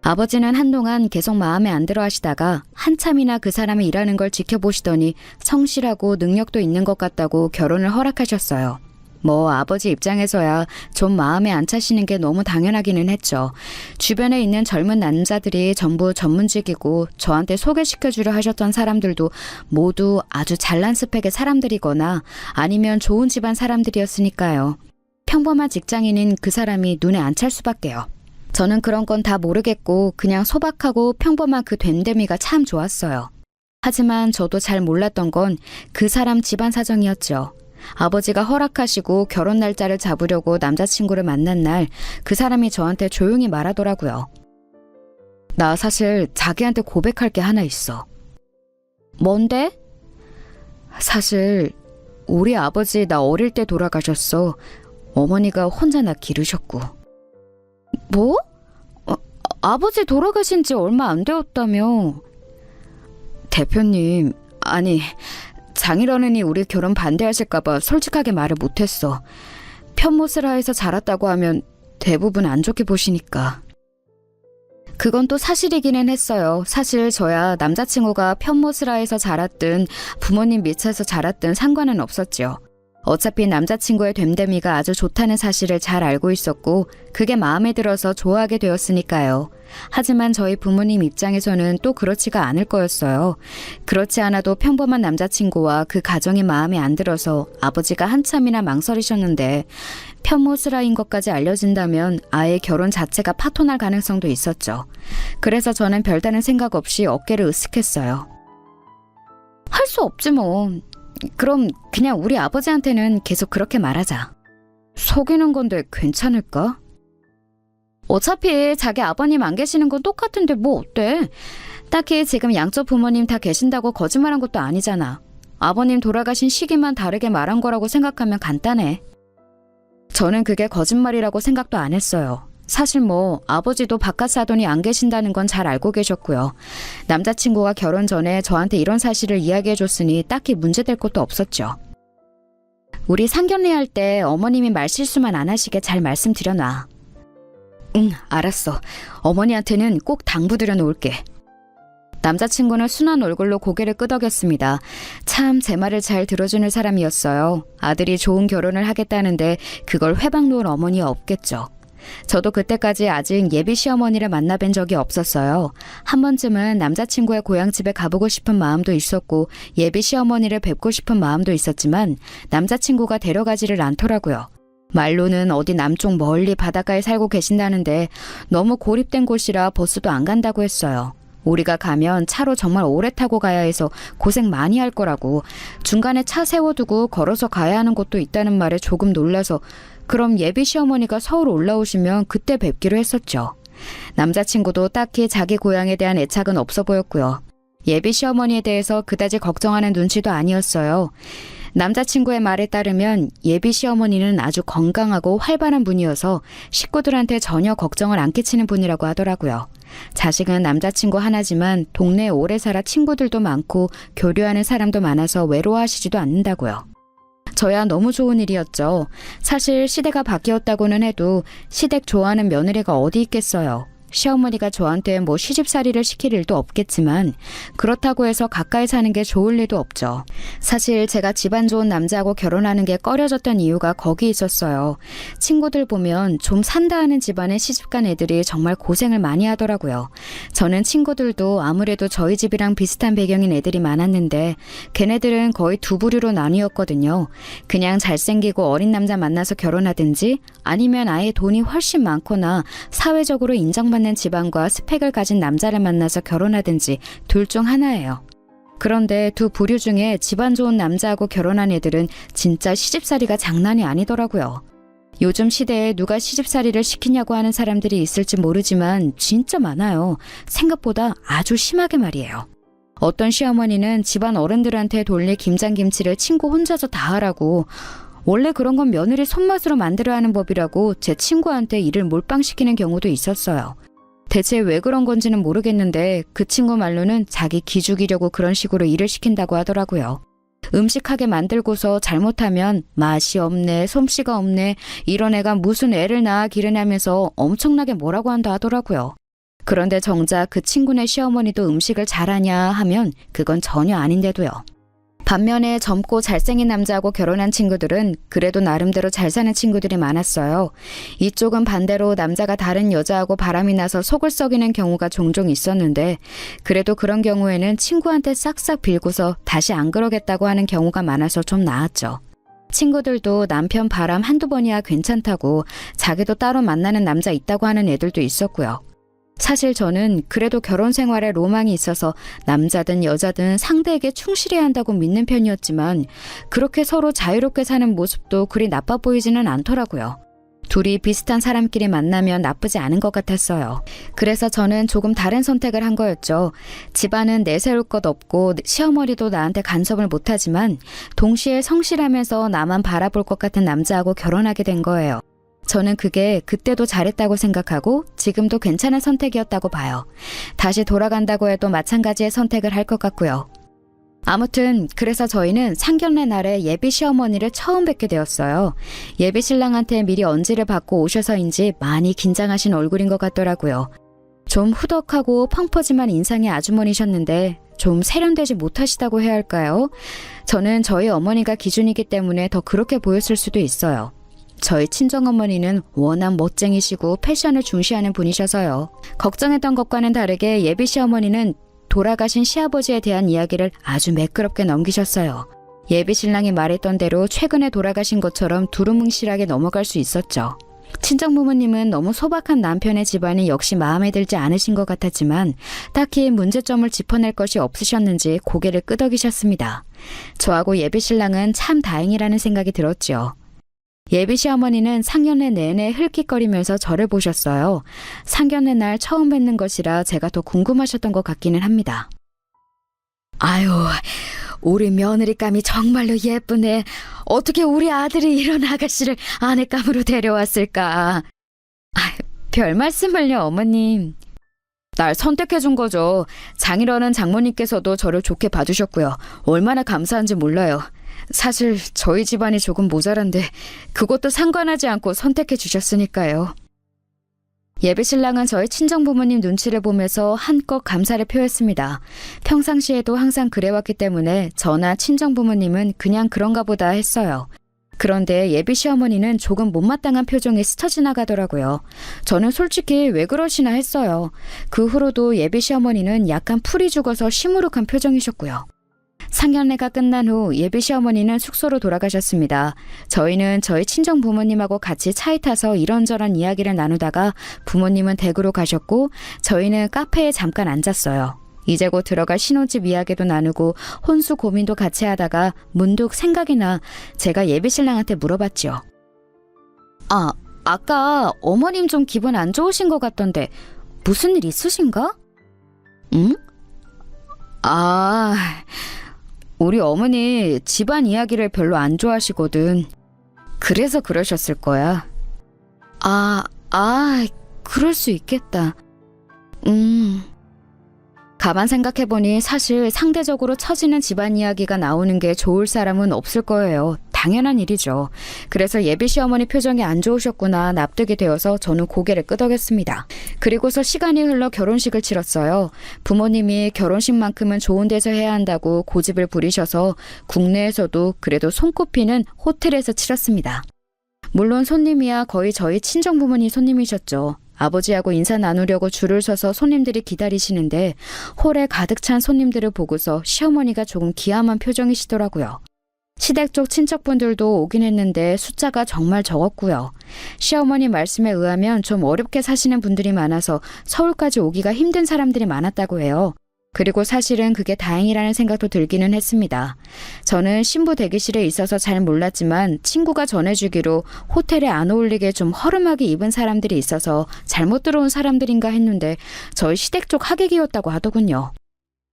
아버지는 한동안 계속 마음에 안 들어 하시다가 한참이나 그 사람이 일하는 걸 지켜보시더니 성실하고 능력도 있는 것 같다고 결혼을 허락하셨어요. 아버지 입장에서야 좀 마음에 안 차시는 게 너무 당연하기는 했죠. 주변에 있는 젊은 남자들이 전부 전문직이고 저한테 소개시켜주려 하셨던 사람들도 모두 아주 잘난 스펙의 사람들이거나 아니면 좋은 집안 사람들이었으니까요. 평범한 직장인인 그 사람이 눈에 안 찰 수밖에요. 저는 그런 건 다 모르겠고 그냥 소박하고 평범한 그 됨됨이가 참 좋았어요. 하지만 저도 잘 몰랐던 건 그 사람 집안 사정이었죠. 아버지가 허락하시고 결혼 날짜를 잡으려고 남자친구를 만난 날 그 사람이 저한테 조용히 말하더라고요. 나 사실 자기한테 고백할 게 하나 있어. 뭔데? 사실 우리 아버지 나 어릴 때 돌아가셨어. 어머니가 혼자 나 기르셨고. 뭐? 아버지 돌아가신 지 얼마 안 되었다며. 대표님, 아니 장인어른이 우리 결혼 반대하실까봐 솔직하게 말을 못했어. 편모스라에서 자랐다고 하면 대부분 안 좋게 보시니까. 그건 또 사실이기는 했어요. 사실 저야 남자친구가 편모스라에서 자랐든 부모님 밑에서 자랐든 상관은 없었죠. 어차피 남자친구의 됨됨이가 아주 좋다는 사실을 잘 알고 있었고 그게 마음에 들어서 좋아하게 되었으니까요. 하지만 저희 부모님 입장에서는 또 그렇지가 않을 거였어요. 그렇지 않아도 평범한 남자친구와 그 가정이 마음에 안 들어서 아버지가 한참이나 망설이셨는데 편모스라인 것까지 알려진다면 아예 결혼 자체가 파토날 가능성도 있었죠. 그래서 저는 별다른 생각 없이 어깨를 으쓱했어요. 할 수 없지 뭐. 그럼 그냥 우리 아버지한테는 계속 그렇게 말하자. 속이는 건데 괜찮을까? 어차피 자기 아버님 안 계시는 건 똑같은데 뭐 어때? 딱히 지금 양쪽 부모님 다 계신다고 거짓말한 것도 아니잖아. 아버님 돌아가신 시기만 다르게 말한 거라고 생각하면 간단해. 저는 그게 거짓말이라고 생각도 안 했어요. 사실 아버지도 바깥 사돈이 안 계신다는 건 잘 알고 계셨고요. 남자친구가 결혼 전에 저한테 이런 사실을 이야기해줬으니 딱히 문제될 것도 없었죠. 우리 상견례 할 때 어머님이 말실수만 안 하시게 잘 말씀드려놔. 응, 알았어. 어머니한테는 꼭 당부드려 놓을게. 남자친구는 순한 얼굴로 고개를 끄덕였습니다. 참 제 말을 잘 들어주는 사람이었어요. 아들이 좋은 결혼을 하겠다는데 그걸 회방 놓을 어머니가 없겠죠. 저도 그때까지 아직 예비 시어머니를 만나뵌 적이 없었어요. 한 번쯤은 남자친구의 고향집에 가보고 싶은 마음도 있었고 예비 시어머니를 뵙고 싶은 마음도 있었지만 남자친구가 데려가지를 않더라고요. 말로는 어디 남쪽 멀리 바닷가에 살고 계신다는데 너무 고립된 곳이라 버스도 안 간다고 했어요. 우리가 가면 차로 정말 오래 타고 가야 해서 고생 많이 할 거라고. 중간에 차 세워두고 걸어서 가야 하는 곳도 있다는 말에 조금 놀라서 그럼 예비 시어머니가 서울 올라오시면 그때 뵙기로 했었죠. 남자친구도 딱히 자기 고향에 대한 애착은 없어 보였고요. 예비 시어머니에 대해서 그다지 걱정하는 눈치도 아니었어요. 남자친구의 말에 따르면 예비 시어머니는 아주 건강하고 활발한 분이어서 식구들한테 전혀 걱정을 안 끼치는 분이라고 하더라고요. 자식은 남자친구 하나지만 동네에 오래 살아 친구들도 많고 교류하는 사람도 많아서 외로워하시지도 않는다고요. 저야 너무 좋은 일이었죠. 사실 시대가 바뀌었다고는 해도 시댁 좋아하는 며느리가 어디 있겠어요. 시어머니가 저한테 뭐 시집살이를 시킬 일도 없겠지만 그렇다고 해서 가까이 사는 게 좋을 리도 없죠. 사실 제가 집안 좋은 남자하고 결혼하는 게 꺼려졌던 이유가 거기 있었어요. 친구들 보면 좀 산다 하는 집안에 시집간 애들이 정말 고생을 많이 하더라고요. 저는 친구들도 아무래도 저희 집이랑 비슷한 배경인 애들이 많았는데 걔네들은 거의 두 부류로 나뉘었거든요. 그냥 잘생기고 어린 남자 만나서 결혼하든지 아니면 아예 돈이 훨씬 많거나 사회적으로 인정받는 집안과 스펙을 가진 남자를 만나서 결혼하든지 둘 중 하나예요. 그런데 두 부류 중에 집안 좋은 남자하고 결혼한 애들은 진짜 시집살이가 장난이 아니더라고요. 요즘 시대에 누가 시집살이를 시키냐고 하는 사람들이 있을지 모르지만 진짜 많아요. 생각보다 아주 심하게 말이에요. 어떤 시어머니는 집안 어른들한테 돌릴 김장김치를 친구 혼자서 다 하라고, 원래 그런 건 며느리 손맛으로 만들어야 하는 법이라고 제 친구한테 일을 몰빵시키는 경우도 있었어요. 대체 왜 그런 건지는 모르겠는데 그 친구 말로는 자기 기죽이려고 그런 식으로 일을 시킨다고 하더라고요. 음식하게 만들고서 잘못하면 맛이 없네, 솜씨가 없네, 이런 애가 무슨 애를 낳아 기르냐면서 엄청나게 뭐라고 한다 하더라고요. 그런데 정작 그 친구네 시어머니도 음식을 잘하냐 하면 그건 전혀 아닌데도요. 반면에 젊고 잘생긴 남자하고 결혼한 친구들은 그래도 나름대로 잘 사는 친구들이 많았어요. 이쪽은 반대로 남자가 다른 여자하고 바람이 나서 속을 썩이는 경우가 종종 있었는데 그래도 그런 경우에는 친구한테 싹싹 빌고서 다시 안 그러겠다고 하는 경우가 많아서 좀 나았죠. 친구들도 남편 바람 한두 번이야 괜찮다고 자기도 따로 만나는 남자 있다고 하는 애들도 있었고요. 사실 저는 그래도 결혼 생활에 로망이 있어서 남자든 여자든 상대에게 충실해야 한다고 믿는 편이었지만 그렇게 서로 자유롭게 사는 모습도 그리 나빠 보이지는 않더라고요. 둘이 비슷한 사람끼리 만나면 나쁘지 않은 것 같았어요. 그래서 저는 조금 다른 선택을 한 거였죠. 집안은 내세울 것 없고 시어머니도 나한테 간섭을 못하지만 동시에 성실하면서 나만 바라볼 것 같은 남자하고 결혼하게 된 거예요. 저는 그게 그때도 잘했다고 생각하고 지금도 괜찮은 선택이었다고 봐요. 다시 돌아간다고 해도 마찬가지의 선택을 할 것 같고요. 아무튼 그래서 저희는 상견례 날에 예비 시어머니를 처음 뵙게 되었어요. 예비 신랑한테 미리 언지를 받고 오셔서인지 많이 긴장하신 얼굴인 것 같더라고요. 좀 후덕하고 펑퍼짐한 인상의 아주머니셨는데 좀 세련되지 못하시다고 해야 할까요? 저는 저희 어머니가 기준이기 때문에 더 그렇게 보였을 수도 있어요. 저희 친정어머니는 워낙 멋쟁이시고 패션을 중시하는 분이셔서요. 걱정했던 것과는 다르게 예비 시어머니는 돌아가신 시아버지에 대한 이야기를 아주 매끄럽게 넘기셨어요. 예비 신랑이 말했던 대로 최근에 돌아가신 것처럼 두루뭉실하게 넘어갈 수 있었죠. 친정부모님은 너무 소박한 남편의 집안이 역시 마음에 들지 않으신 것 같았지만 딱히 문제점을 짚어낼 것이 없으셨는지 고개를 끄덕이셨습니다. 저하고 예비 신랑은 참 다행이라는 생각이 들었죠. 예비 시어머니는 상견례 내내 흘낏거리면서 저를 보셨어요. 상견례 날 처음 뵙는 것이라 제가 더 궁금하셨던 것 같기는 합니다. 아유, 우리 며느리감이 정말로 예쁘네. 어떻게 우리 아들이 이런 아가씨를 아내감으로 데려왔을까? 별 말씀을요, 어머님. 날 선택해준 거죠. 장인어른 장모님께서도 저를 좋게 봐주셨고요. 얼마나 감사한지 몰라요. 사실 저희 집안이 조금 모자란데 그것도 상관하지 않고 선택해 주셨으니까요. 예비 신랑은 저희 친정부모님 눈치를 보면서 한껏 감사를 표했습니다. 평상시에도 항상 그래왔기 때문에 저나 친정부모님은 그냥 그런가 보다 했어요. 그런데 예비 시어머니는 조금 못마땅한 표정이 스쳐 지나가더라고요. 저는 솔직히 왜 그러시나 했어요. 그 후로도 예비 시어머니는 약간 풀이 죽어서 시무룩한 표정이셨고요. 상견례가 끝난 후 예비 시어머니는 숙소로 돌아가셨습니다. 저희는 저희 친정 부모님하고 같이 차에 타서 이런저런 이야기를 나누다가 부모님은 댁으로 가셨고 저희는 카페에 잠깐 앉았어요. 이제 곧 들어갈 신혼집 이야기도 나누고 혼수 고민도 같이 하다가 문득 생각이 나 제가 예비 신랑한테 물어봤죠. 아까 어머님 좀 기분 안 좋으신 것 같던데 무슨 일 있으신가? 응? 우리 어머니 집안 이야기를 별로 안 좋아하시거든. 그래서 그러셨을 거야. 그럴 수 있겠다. 가만 생각해보니 사실 상대적으로 처지는 집안 이야기가 나오는 게 좋을 사람은 없을 거예요. 다 당연한 일이죠. 그래서 예비 시어머니 표정이 안 좋으셨구나 납득이 되어서 저는 고개를 끄덕였습니다. 그리고서 시간이 흘러 결혼식을 치렀어요. 부모님이 결혼식만큼은 좋은 데서 해야 한다고 고집을 부리셔서 국내에서도 그래도 손꼽히는 호텔에서 치렀습니다. 물론 손님이야 거의 저희 친정부모님 손님이셨죠. 아버지하고 인사 나누려고 줄을 서서 손님들이 기다리시는데 홀에 가득 찬 손님들을 보고서 시어머니가 조금 기함한 표정이시더라고요. 시댁 쪽 친척분들도 오긴 했는데 숫자가 정말 적었고요. 시어머니 말씀에 의하면 좀 어렵게 사시는 분들이 많아서 서울까지 오기가 힘든 사람들이 많았다고 해요. 그리고 사실은 그게 다행이라는 생각도 들기는 했습니다. 저는 신부 대기실에 있어서 잘 몰랐지만 친구가 전해주기로 호텔에 안 어울리게 좀 허름하게 입은 사람들이 있어서 잘못 들어온 사람들인가 했는데 저희 시댁 쪽 하객이었다고 하더군요.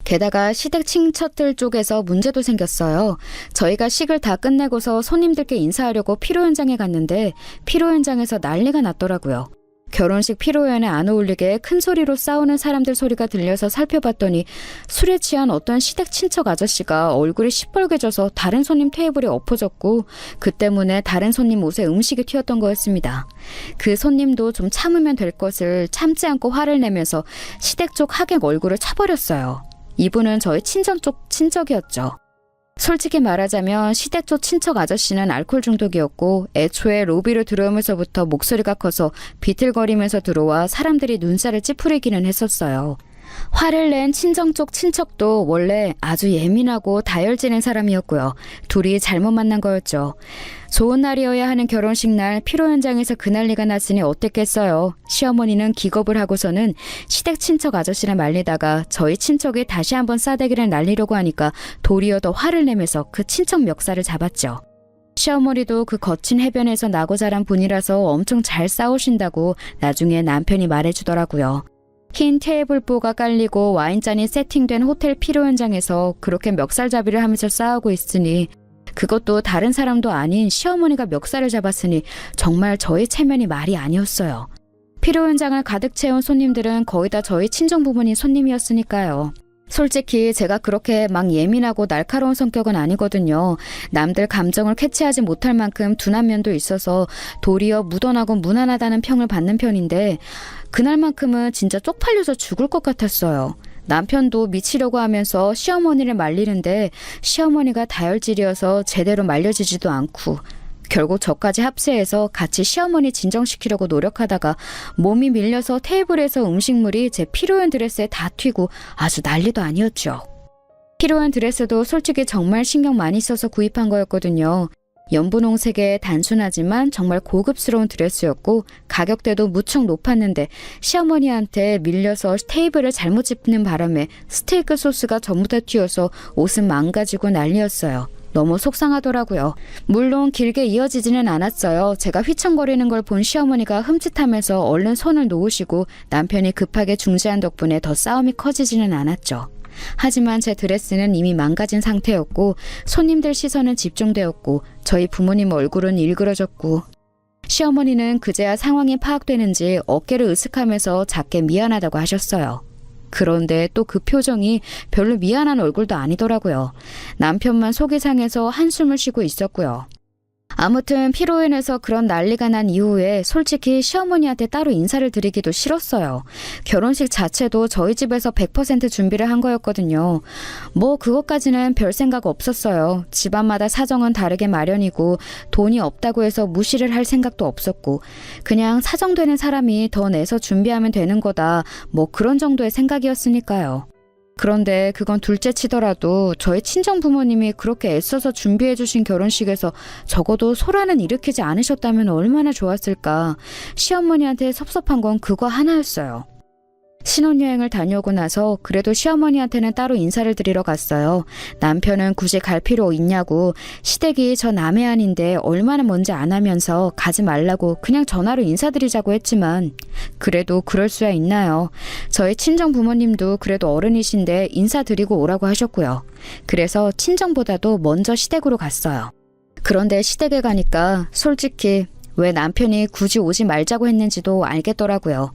게다가 시댁 친척들 쪽에서 문제도 생겼어요. 저희가 식을 다 끝내고서 손님들께 인사하려고 피로연장에 갔는데 피로연장에서 난리가 났더라고요. 결혼식 피로연에 안 어울리게 큰 소리로 싸우는 사람들 소리가 들려서 살펴봤더니 술에 취한 어떤 시댁 친척 아저씨가 얼굴이 시뻘개져서 다른 손님 테이블에 엎어졌고 그 때문에 다른 손님 옷에 음식이 튀었던 거였습니다. 그 손님도 좀 참으면 될 것을 참지 않고 화를 내면서 시댁 쪽 하객 얼굴을 차버렸어요. 이분은 저희 친정 쪽 친척이었죠. 솔직히 말하자면 시댁 쪽 친척 아저씨는 알코올 중독이었고 애초에 로비로 들어오면서부터 목소리가 커서 비틀거리면서 들어와 사람들이 눈살을 찌푸리기는 했었어요. 화를 낸 친정 쪽 친척도 원래 아주 예민하고 다혈질인 사람이었고요. 둘이 잘못 만난 거였죠. 좋은 날이어야 하는 결혼식 날 피로 현장에서 그 난리가 났으니 어땠겠어요. 시어머니는 기겁을 하고서는 시댁 친척 아저씨를 말리다가 저희 친척이 다시 한번 싸대기를 날리려고 하니까 도리어 더 화를 내면서 그 친척 멱살을 잡았죠. 시어머니도 그 거친 해변에서 나고 자란 분이라서 엄청 잘 싸우신다고 나중에 남편이 말해주더라고요. 흰 테이블보가 깔리고 와인잔이 세팅된 호텔 피로 현장에서 그렇게 멱살잡이를 하면서 싸우고 있으니 그것도 다른 사람도 아닌 시어머니가 멱살을 잡았으니 정말 저희 체면이 말이 아니었어요. 피로 현장을 가득 채운 손님들은 거의 다 저희 친정부모님 손님이었으니까요. 솔직히 제가 그렇게 막 예민하고 날카로운 성격은 아니거든요. 남들 감정을 캐치하지 못할 만큼 둔한 면도 있어서 도리어 무던하고 무난하다는 평을 받는 편인데 그날만큼은 진짜 쪽팔려서 죽을 것 같았어요. 남편도 미치려고 하면서 시어머니를 말리는데 시어머니가 다혈질이어서 제대로 말려지지도 않고 결국 저까지 합세해서 같이 시어머니 진정시키려고 노력하다가 몸이 밀려서 테이블에서 음식물이 제 피로연 드레스에 다 튀고 아주 난리도 아니었죠. 피로연 드레스도 솔직히 정말 신경 많이 써서 구입한 거였거든요. 연분홍색의 단순하지만 정말 고급스러운 드레스였고 가격대도 무척 높았는데 시어머니한테 밀려서 테이블을 잘못 짚는 바람에 스테이크 소스가 전부 다 튀어서 옷은 망가지고 난리였어요. 너무 속상하더라고요. 물론 길게 이어지지는 않았어요. 제가 휘청거리는 걸 본 시어머니가 흠칫하면서 얼른 손을 놓으시고 남편이 급하게 중지한 덕분에 더 싸움이 커지지는 않았죠. 하지만 제 드레스는 이미 망가진 상태였고 손님들 시선은 집중되었고 저희 부모님 얼굴은 일그러졌고 시어머니는 그제야 상황이 파악되는지 어깨를 으쓱하면서 작게 미안하다고 하셨어요. 그런데 또 그 표정이 별로 미안한 얼굴도 아니더라고요. 남편만 속이 상해서 한숨을 쉬고 있었고요. 아무튼 피로연에서 그런 난리가 난 이후에 솔직히 시어머니한테 따로 인사를 드리기도 싫었어요. 결혼식 자체도 저희 집에서 100% 준비를 한 거였거든요. 뭐 그것까지는 별 생각 없었어요. 집안마다 사정은 다르게 마련이고 돈이 없다고 해서 무시를 할 생각도 없었고 그냥 사정되는 사람이 더 내서 준비하면 되는 거다 뭐 그런 정도의 생각이었으니까요. 그런데 그건 둘째 치더라도 저희 친정 부모님이 그렇게 애써서 준비해 주신 결혼식에서 적어도 소란은 일으키지 않으셨다면 얼마나 좋았을까. 시어머니한테 섭섭한 건 그거 하나였어요. 신혼여행을 다녀오고 나서 그래도 시어머니한테는 따로 인사를 드리러 갔어요. 남편은 굳이 갈 필요 있냐고 시댁이 저 남해안인데 얼마나 먼지 안 하면서 가지 말라고 그냥 전화로 인사드리자고 했지만 그래도 그럴 수야 있나요. 저희 친정 부모님도 그래도 어른이신데 인사드리고 오라고 하셨고요. 그래서 친정보다도 먼저 시댁으로 갔어요. 그런데 시댁에 가니까 솔직히 왜 남편이 굳이 오지 말자고 했는지도 알겠더라고요.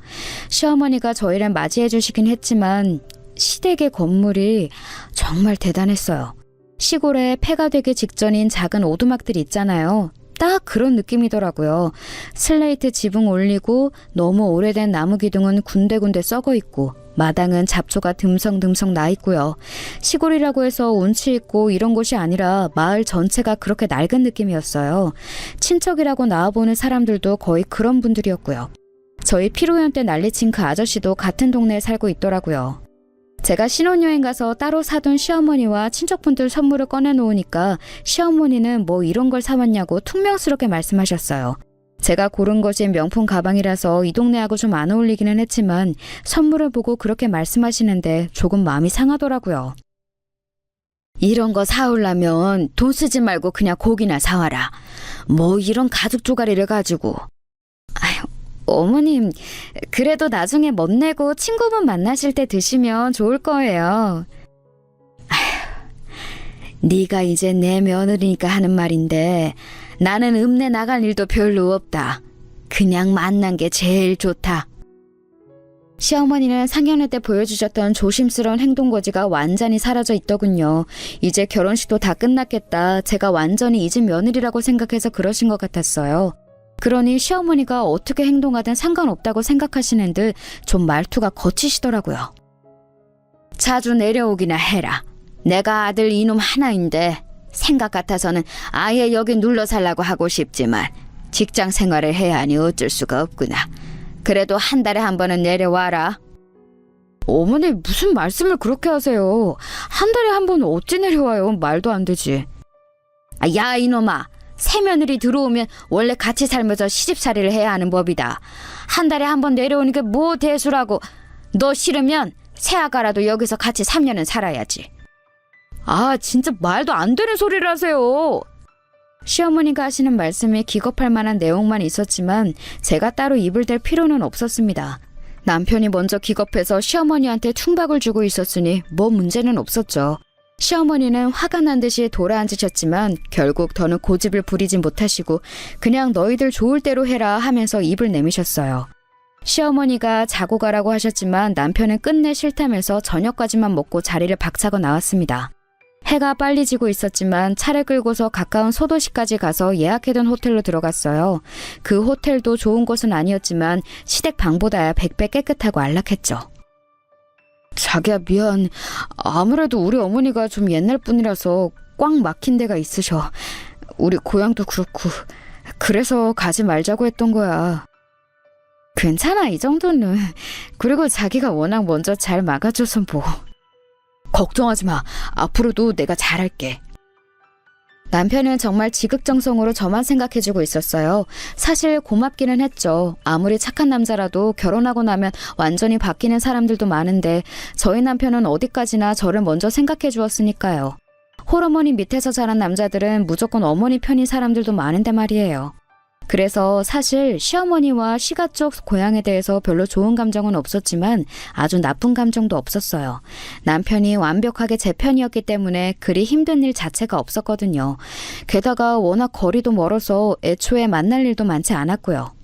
시어머니가 저희를 맞이해 주시긴 했지만 시댁의 건물이 정말 대단했어요. 시골에 폐가 되기 직전인 작은 오두막들 있잖아요. 딱 그런 느낌이더라고요. 슬레이트 지붕 올리고 너무 오래된 나무 기둥은 군데군데 썩어 있고 마당은 잡초가 듬성듬성 나 있고요. 시골이라고 해서 운치 있고 이런 곳이 아니라 마을 전체가 그렇게 낡은 느낌이었어요. 친척이라고 나와보는 사람들도 거의 그런 분들이었고요. 저희 피로연 때 난리친 그 아저씨도 같은 동네에 살고 있더라고요. 제가 신혼여행 가서 따로 사둔 시어머니와 친척분들 선물을 꺼내놓으니까 시어머니는 뭐 이런 걸 사왔냐고 퉁명스럽게 말씀하셨어요. 제가 고른 것이 명품 가방이라서 이 동네하고 좀 안 어울리기는 했지만 선물을 보고 그렇게 말씀하시는데 조금 마음이 상하더라고요. 이런 거 사오려면 돈 쓰지 말고 그냥 고기나 사와라. 뭐 이런 가죽 조가리를 가지고. 아휴, 어머님, 그래도 나중에 멋내고 친구분 만나실 때 드시면 좋을 거예요. 아휴, 네가 이제 내 며느리니까 하는 말인데 나는 읍내 나갈 일도 별로 없다. 그냥 만난 게 제일 좋다. 시어머니는 상견례 때 보여주셨던 조심스러운 행동거지가 완전히 사라져 있더군요. 이제 결혼식도 다 끝났겠다. 제가 완전히 잊은 며느리라고 생각해서 그러신 것 같았어요. 그러니 시어머니가 어떻게 행동하든 상관없다고 생각하시는 듯 좀 말투가 거치시더라고요. 자주 내려오기나 해라. 내가 아들 이놈 하나인데 생각 같아서는 아예 여기 눌러 살라고 하고 싶지만 직장 생활을 해야 하니 어쩔 수가 없구나. 그래도 한 달에 한 번은 내려와라. 어머니 무슨 말씀을 그렇게 하세요. 한 달에 한 번은 어찌 내려와요. 말도 안 되지. 야 이놈아. 새 며느리 들어오면 원래 같이 살면서 시집살이를 해야 하는 법이다. 한 달에 한 번 내려오는 게 뭐 대수라고. 너 싫으면 새아가라도 여기서 같이 3년은 살아야지. 아 진짜 말도 안 되는 소리를 하세요. 시어머니가 하시는 말씀이 기겁할 만한 내용만 있었지만 제가 따로 입을 댈 필요는 없었습니다. 남편이 먼저 기겁해서 시어머니한테 충박을 주고 있었으니 뭐 문제는 없었죠. 시어머니는 화가 난 듯이 돌아앉으셨지만 결국 더는 고집을 부리지 못하시고 그냥 너희들 좋을 대로 해라 하면서 입을 내미셨어요. 시어머니가 자고 가라고 하셨지만 남편은 끝내 싫다면서 저녁까지만 먹고 자리를 박차고 나왔습니다. 해가 빨리 지고 있었지만 차를 끌고서 가까운 소도시까지 가서 예약해둔 호텔로 들어갔어요. 그 호텔도 좋은 곳은 아니었지만 시댁 방보다야 100배 깨끗하고 안락했죠. 자기야 미안. 아무래도 우리 어머니가 좀 옛날 분이라서 꽉 막힌 데가 있으셔. 우리 고향도 그렇고 그래서 가지 말자고 했던 거야. 괜찮아 이 정도는. 그리고 자기가 워낙 먼저 잘 막아줘서 뭐. 걱정하지 마. 앞으로도 내가 잘할게. 남편은 정말 지극정성으로 저만 생각해주고 있었어요. 사실 고맙기는 했죠. 아무리 착한 남자라도 결혼하고 나면 완전히 바뀌는 사람들도 많은데 저희 남편은 어디까지나 저를 먼저 생각해 주었으니까요. 홀어머니 밑에서 자란 남자들은 무조건 어머니 편인 사람들도 많은데 말이에요. 그래서 사실 시어머니와 시가 쪽 고향에 대해서 별로 좋은 감정은 없었지만 아주 나쁜 감정도 없었어요. 남편이 완벽하게 제 편이었기 때문에 그리 힘든 일 자체가 없었거든요. 게다가 워낙 거리도 멀어서 애초에 만날 일도 많지 않았고요.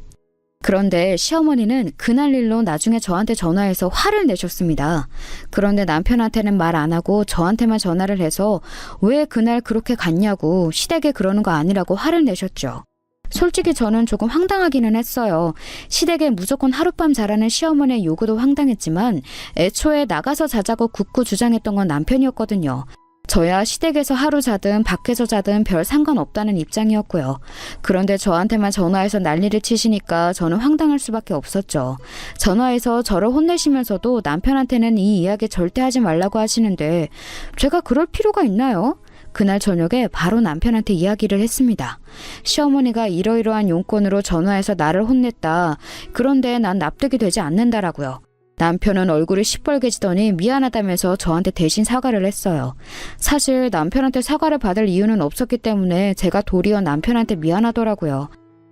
그런데 시어머니는 그날 일로 나중에 저한테 전화해서 화를 내셨습니다. 그런데 남편한테는 말 안 하고 저한테만 전화를 해서 왜 그날 그렇게 갔냐고 시댁에 그러는 거 아니라고 화를 내셨죠. 솔직히 저는 조금 황당하기는 했어요. 시댁에 무조건 하룻밤 자라는 시어머니의 요구도 황당했지만 애초에 나가서 자자고 굳고 주장했던 건 남편이었거든요. 저야 시댁에서 하루 자든 밖에서 자든 별 상관없다는 입장이었고요. 그런데 저한테만 전화해서 난리를 치시니까 저는 황당할 수밖에 없었죠. 전화해서 저를 혼내시면서도 남편한테는 이 이야기 절대 하지 말라고 하시는데 제가 그럴 필요가 있나요? 그날 저녁에 바로 남편한테 이야기를 했습니다. 시어머니가 이러이러한 용건으로 전화해서 나를 혼냈다. 그런데 난 납득이 되지 않는다라고요. 남편은 얼굴이 시뻘개지더니 미안하다면서 저한테 대신 사과를 했어요. 사실 남편한테 사과를 받을 이유는 없었기 때문에 제가 도리어 남편한테 미안하더라고요.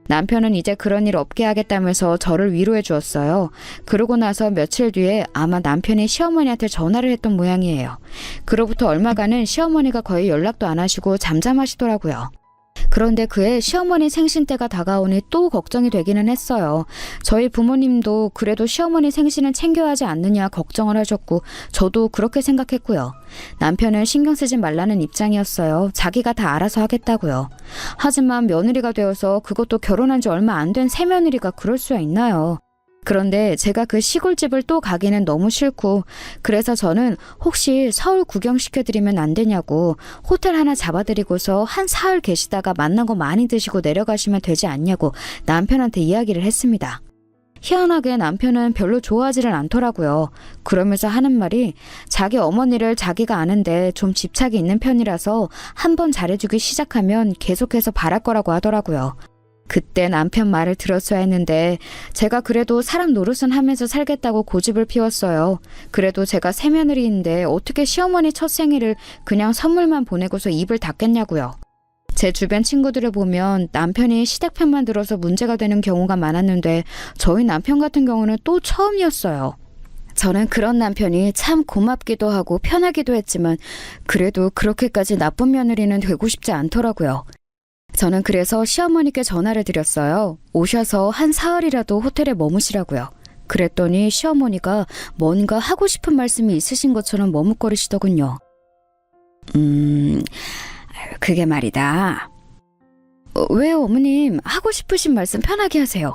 남편은 이제 그런 일 없게 하겠다면서 저를 위로해 주었어요. 그러고 나서 며칠 뒤에 아마 남편이 시어머니한테 전화를 했던 모양이에요. 그로부터 얼마간은 시어머니가 거의 연락도 안 하시고 잠잠하시더라고요. 그런데 그해 시어머니 생신 때가 다가오니 또 걱정이 되기는 했어요. 저희 부모님도 그래도 시어머니 생신은 챙겨야 하지 않느냐 걱정을 하셨고 저도 그렇게 생각했고요. 남편은 신경 쓰지 말라는 입장이었어요. 자기가 다 알아서 하겠다고요. 하지만 며느리가 되어서 그것도 결혼한 지 얼마 안 된 새며느리가 그럴 수야 있나요? 그런데 제가 그 시골집을 또 가기는 너무 싫고 그래서 저는 혹시 서울 구경시켜드리면 안 되냐고 호텔 하나 잡아드리고서 한 사흘 계시다가 맛난 거 많이 드시고 내려가시면 되지 않냐고 남편한테 이야기를 했습니다. 희한하게 남편은 별로 좋아하지를 않더라고요. 그러면서 하는 말이 자기 어머니를 자기가 아는데 좀 집착이 있는 편이라서 한번 잘해주기 시작하면 계속해서 바랄 거라고 하더라고요. 그때 남편 말을 들었어야 했는데 제가 그래도 사람 노릇은 하면서 살겠다고 고집을 피웠어요. 그래도 제가 새며느리인데 어떻게 시어머니 첫 생일을 그냥 선물만 보내고서 입을 닫겠냐고요. 제 주변 친구들을 보면 남편이 시댁 편만 들어서 문제가 되는 경우가 많았는데 저희 남편 같은 경우는 또 처음이었어요. 저는 그런 남편이 참 고맙기도 하고 편하기도 했지만 그래도 그렇게까지 나쁜 며느리는 되고 싶지 않더라고요. 저는 그래서 시어머니께 전화를 드렸어요. 오셔서 한 사흘이라도 호텔에 머무시라고요. 그랬더니 시어머니가 뭔가 하고 싶은 말씀이 있으신 것처럼 머뭇거리시더군요. 그게 말이다. 왜요, 어머님? 하고 싶으신 말씀 편하게 하세요.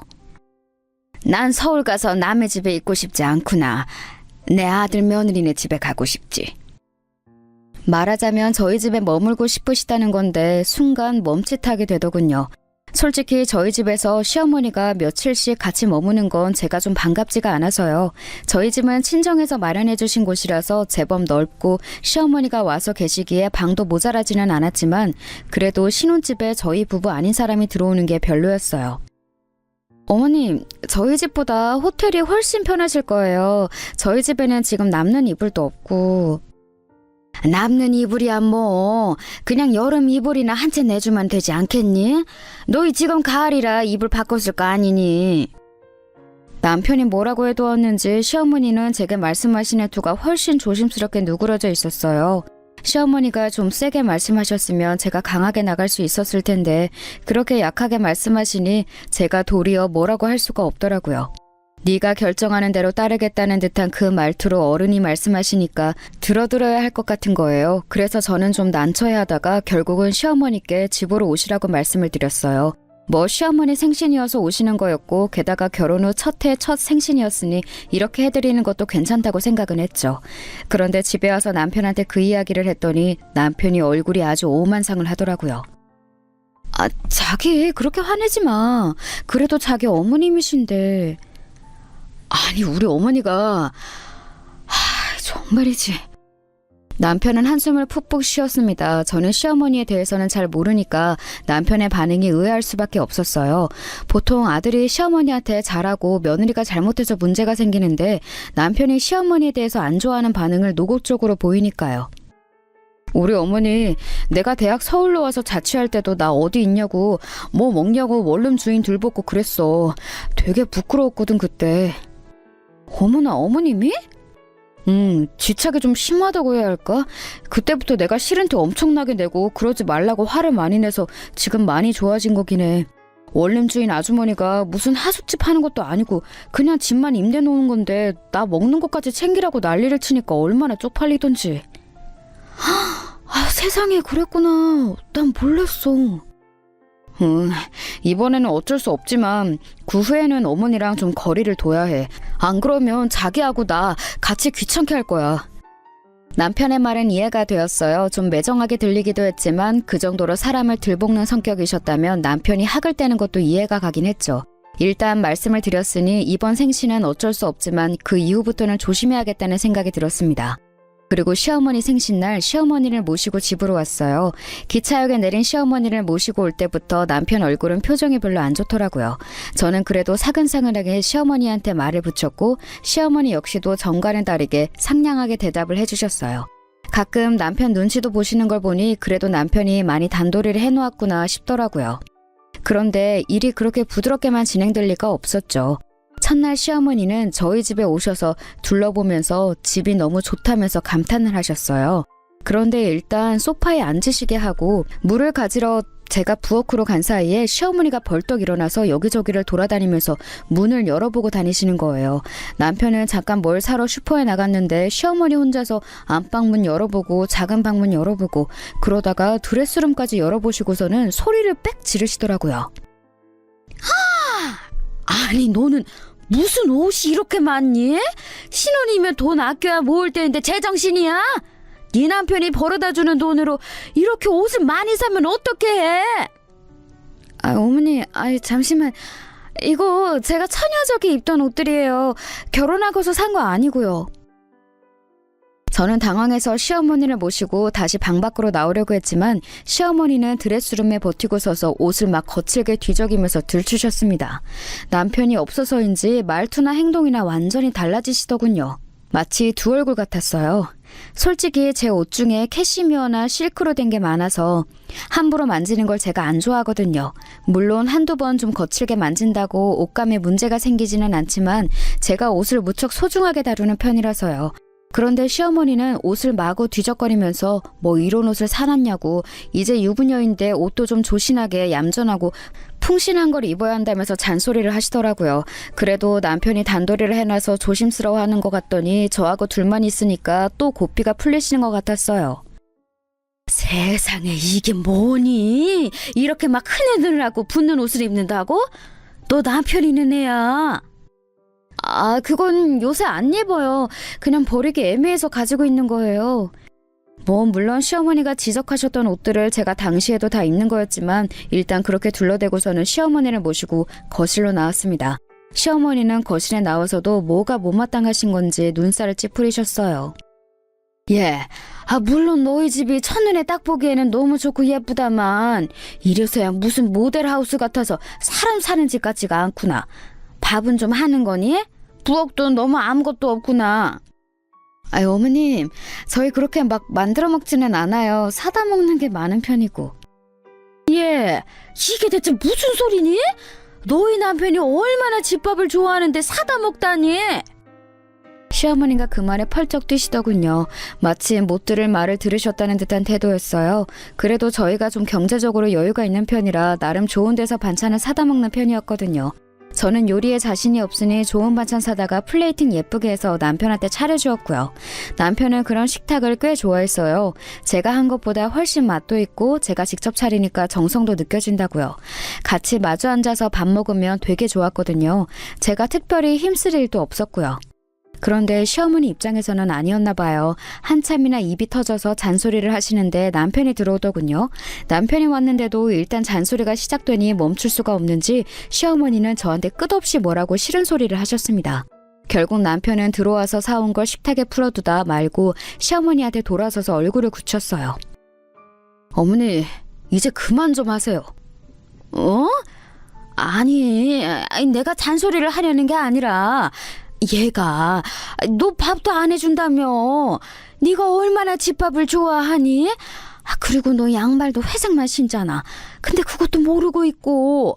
난 서울 가서 남의 집에 있고 싶지 않구나. 내 아들 며느리네 집에 가고 싶지. 말하자면 저희 집에 머물고 싶으시다는 건데 순간 멈칫하게 되더군요. 솔직히 저희 집에서 시어머니가 며칠씩 같이 머무는 건 제가 좀 반갑지가 않아서요. 저희 집은 친정에서 마련해 주신 곳이라서 제법 넓고 시어머니가 와서 계시기에 방도 모자라지는 않았지만 그래도 신혼집에 저희 부부 아닌 사람이 들어오는 게 별로였어요. 어머님, 저희 집보다 호텔이 훨씬 편하실 거예요. 저희 집에는 지금 남는 이불도 없고. 남는 이불이야 뭐 그냥 여름 이불이나 한 채 내주면 되지 않겠니? 너희 지금 가을이라 이불 바꿨을 거 아니니? 남편이 뭐라고 해두었는지 시어머니는 제게 말씀하신 애투가 훨씬 조심스럽게 누그러져 있었어요. 시어머니가 좀 세게 말씀하셨으면 제가 강하게 나갈 수 있었을 텐데 그렇게 약하게 말씀하시니 제가 도리어 뭐라고 할 수가 없더라고요. 네가 결정하는 대로 따르겠다는 듯한 그 말투로 어른이 말씀하시니까 들어야 할 것 같은 거예요. 그래서 저는 좀 난처해하다가 결국은 시어머니께 집으로 오시라고 말씀을 드렸어요. 뭐 시어머니 생신이어서 오시는 거였고 게다가 결혼 후 첫 해 첫 생신이었으니 이렇게 해드리는 것도 괜찮다고 생각은 했죠. 그런데 집에 와서 남편한테 그 이야기를 했더니 남편이 얼굴이 아주 오만상을 하더라고요. 아, 자기 그렇게 화내지 마. 그래도 자기 어머님이신데. 아니 우리 어머니가 정말이지. 남편은 한숨을 푹푹 쉬었습니다. 저는 시어머니에 대해서는 잘 모르니까 남편의 반응이 의아할 수밖에 없었어요. 보통 아들이 시어머니한테 잘하고 며느리가 잘못해서 문제가 생기는데 남편이 시어머니에 대해서 안 좋아하는 반응을 노골적으로 보이니까요. 우리 어머니 내가 대학 서울로 와서 자취할 때도 나 어디 있냐고 뭐 먹냐고 원룸 주인 들볶고 그랬어. 되게 부끄러웠거든 그때. 어머나 어머님이? 집착이 좀 심하다고 해야 할까? 그때부터 내가 싫은 티 엄청나게 내고 그러지 말라고 화를 많이 내서 지금 많이 좋아진 거긴 해. 원룸 주인 아주머니가 무슨 하숙집 하는 것도 아니고 그냥 집만 임대 놓은 건데 나 먹는 것까지 챙기라고 난리를 치니까 얼마나 쪽팔리던지. 세상에 그랬구나. 난 몰랐어. 이번에는 어쩔 수 없지만 그 후에는 어머니랑 좀 거리를 둬야 해. 안 그러면 자기하고 나 같이 귀찮게 할 거야. 남편의 말은 이해가 되었어요. 좀 매정하게 들리기도 했지만 그 정도로 사람을 들볶는 성격이셨다면 남편이 학을 떼는 것도 이해가 가긴 했죠. 일단 말씀을 드렸으니 이번 생신은 어쩔 수 없지만 그 이후부터는 조심해야겠다는 생각이 들었습니다. 그리고 시어머니 생신날 시어머니를 모시고 집으로 왔어요. 기차역에 내린 시어머니를 모시고 올 때부터 남편 얼굴은 표정이 별로 안 좋더라고요. 저는 그래도 사근사근하게 시어머니한테 말을 붙였고 시어머니 역시도 정과는 다르게 상냥하게 대답을 해주셨어요. 가끔 남편 눈치도 보시는 걸 보니 그래도 남편이 많이 단도리를 해놓았구나 싶더라고요. 그런데 일이 그렇게 부드럽게만 진행될 리가 없었죠. 첫날 시어머니는 저희 집에 오셔서 둘러보면서 집이 너무 좋다면서 감탄을 하셨어요. 그런데 일단 소파에 앉으시게 하고 물을 가지러 제가 부엌으로 간 사이에 시어머니가 벌떡 일어나서 여기저기를 돌아다니면서 문을 열어보고 다니시는 거예요. 남편은 잠깐 뭘 사러 슈퍼에 나갔는데 시어머니 혼자서 안방문 열어보고 작은 방문 열어보고 그러다가 드레스룸까지 열어보시고서는 소리를 빽 지르시더라고요. 아니 너는 무슨 옷이 이렇게 많니? 신혼이면 돈 아껴야 모을 때인데 제정신이야? 네 남편이 벌어다 주는 돈으로 이렇게 옷을 많이 사면 어떻게 해? 어머니, 잠시만. 이거 제가 처녀적이 입던 옷들이에요. 결혼하고서 산 거 아니고요. 저는 당황해서 시어머니를 모시고 다시 방 밖으로 나오려고 했지만 시어머니는 드레스룸에 버티고 서서 옷을 막 거칠게 뒤적이면서 들추셨습니다. 남편이 없어서인지 말투나 행동이나 완전히 달라지시더군요. 마치 두 얼굴 같았어요. 솔직히 제 옷 중에 캐시미어나 실크로 된 게 많아서 함부로 만지는 걸 제가 안 좋아하거든요. 물론 한두 번 좀 거칠게 만진다고 옷감에 문제가 생기지는 않지만 제가 옷을 무척 소중하게 다루는 편이라서요. 그런데 시어머니는 옷을 마구 뒤적거리면서 뭐 이런 옷을 사놨냐고, 이제 유부녀인데 옷도 좀 조신하게 얌전하고 풍신한 걸 입어야 한다면서 잔소리를 하시더라고요. 그래도 남편이 단도리를 해놔서 조심스러워하는 것 같더니 저하고 둘만 있으니까 또 고삐가 풀리시는 것 같았어요. 세상에 이게 뭐니? 이렇게 막 큰 애들하고 붙는 옷을 입는다고? 너 남편 있는 애야. 그건 요새 안 입어요. 그냥 버리기 애매해서 가지고 있는 거예요. 물론 시어머니가 지적하셨던 옷들을 제가 당시에도 다 입는 거였지만 일단 그렇게 둘러대고서는 시어머니를 모시고 거실로 나왔습니다. 시어머니는 거실에 나와서도 뭐가 못마땅하신 건지 눈살을 찌푸리셨어요. 예, 물론 너희 집이 첫눈에 딱 보기에는 너무 좋고 예쁘다만 이래서야 무슨 모델하우스 같아서 사람 사는 집 같지가 않구나. 밥은 좀 하는 거니? 부엌도 너무 아무것도 없구나. 어머님, 저희 그렇게 막 만들어 먹지는 않아요. 사다 먹는 게 많은 편이고. 예, 이게 대체 무슨 소리니? 너희 남편이 얼마나 집밥을 좋아하는데 사다 먹다니? 시어머니가 그 말에 펄쩍 뛰시더군요. 마치 못 들을 말을 들으셨다는 듯한 태도였어요. 그래도 저희가 좀 경제적으로 여유가 있는 편이라 나름 좋은 데서 반찬을 사다 먹는 편이었거든요. 저는 요리에 자신이 없으니 좋은 반찬 사다가 플레이팅 예쁘게 해서 남편한테 차려주었고요. 남편은 그런 식탁을 꽤 좋아했어요. 제가 한 것보다 훨씬 맛도 있고 제가 직접 차리니까 정성도 느껴진다고요. 같이 마주 앉아서 밥 먹으면 되게 좋았거든요. 제가 특별히 힘쓸 일도 없었고요. 그런데 시어머니 입장에서는 아니었나 봐요. 한참이나 입이 터져서 잔소리를 하시는데 남편이 들어오더군요. 남편이 왔는데도 일단 잔소리가 시작되니 멈출 수가 없는지 시어머니는 저한테 끝없이 뭐라고 싫은 소리를 하셨습니다. 결국 남편은 들어와서 사온 걸 식탁에 풀어두다 말고 시어머니한테 돌아서서 얼굴을 굳혔어요. 어머니, 이제 그만 좀 하세요. 아니, 내가 잔소리를 하려는 게 아니라 얘가 너 밥도 안 해준다며. 네가 얼마나 집밥을 좋아하니? 그리고 너 양말도 회색만 신잖아. 근데 그것도 모르고 있고.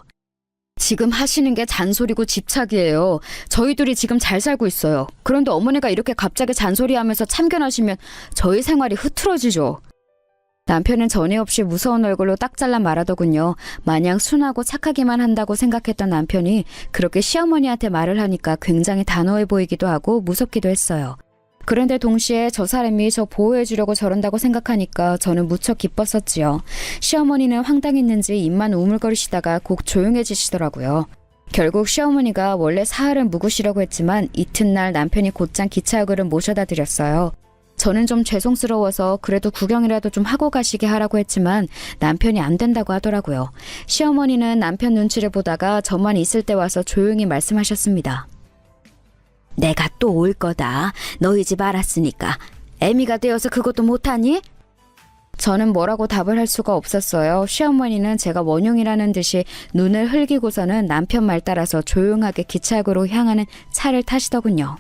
지금 하시는 게 잔소리고 집착이에요. 저희들이 지금 잘 살고 있어요. 그런데 어머니가 이렇게 갑자기 잔소리하면서 참견하시면 저희 생활이 흐트러지죠. 남편은 전에 없이 무서운 얼굴로 딱 잘라 말하더군요. 마냥 순하고 착하기만 한다고 생각했던 남편이 그렇게 시어머니한테 말을 하니까 굉장히 단호해 보이기도 하고 무섭기도 했어요. 그런데 동시에 저 사람이 저 보호해주려고 저런다고 생각하니까 저는 무척 기뻤었지요. 시어머니는 황당했는지 입만 우물거리시다가 곡 조용해지시더라고요. 결국 시어머니가 원래 사흘은 묵으시려고 했지만 이튿날 남편이 곧장 기차역으로 모셔다 드렸어요. 저는 좀 죄송스러워서 그래도 구경이라도 좀 하고 가시게 하라고 했지만 남편이 안 된다고 하더라고요. 시어머니는 남편 눈치를 보다가 저만 있을 때 와서 조용히 말씀하셨습니다. 내가 또 올 거다. 너희 집 알았으니까. 애미가 되어서 그것도 못하니? 저는 뭐라고 답을 할 수가 없었어요. 시어머니는 제가 원흉이라는 듯이 눈을 흘기고서는 남편 말 따라서 조용하게 기차역으로 향하는 차를 타시더군요.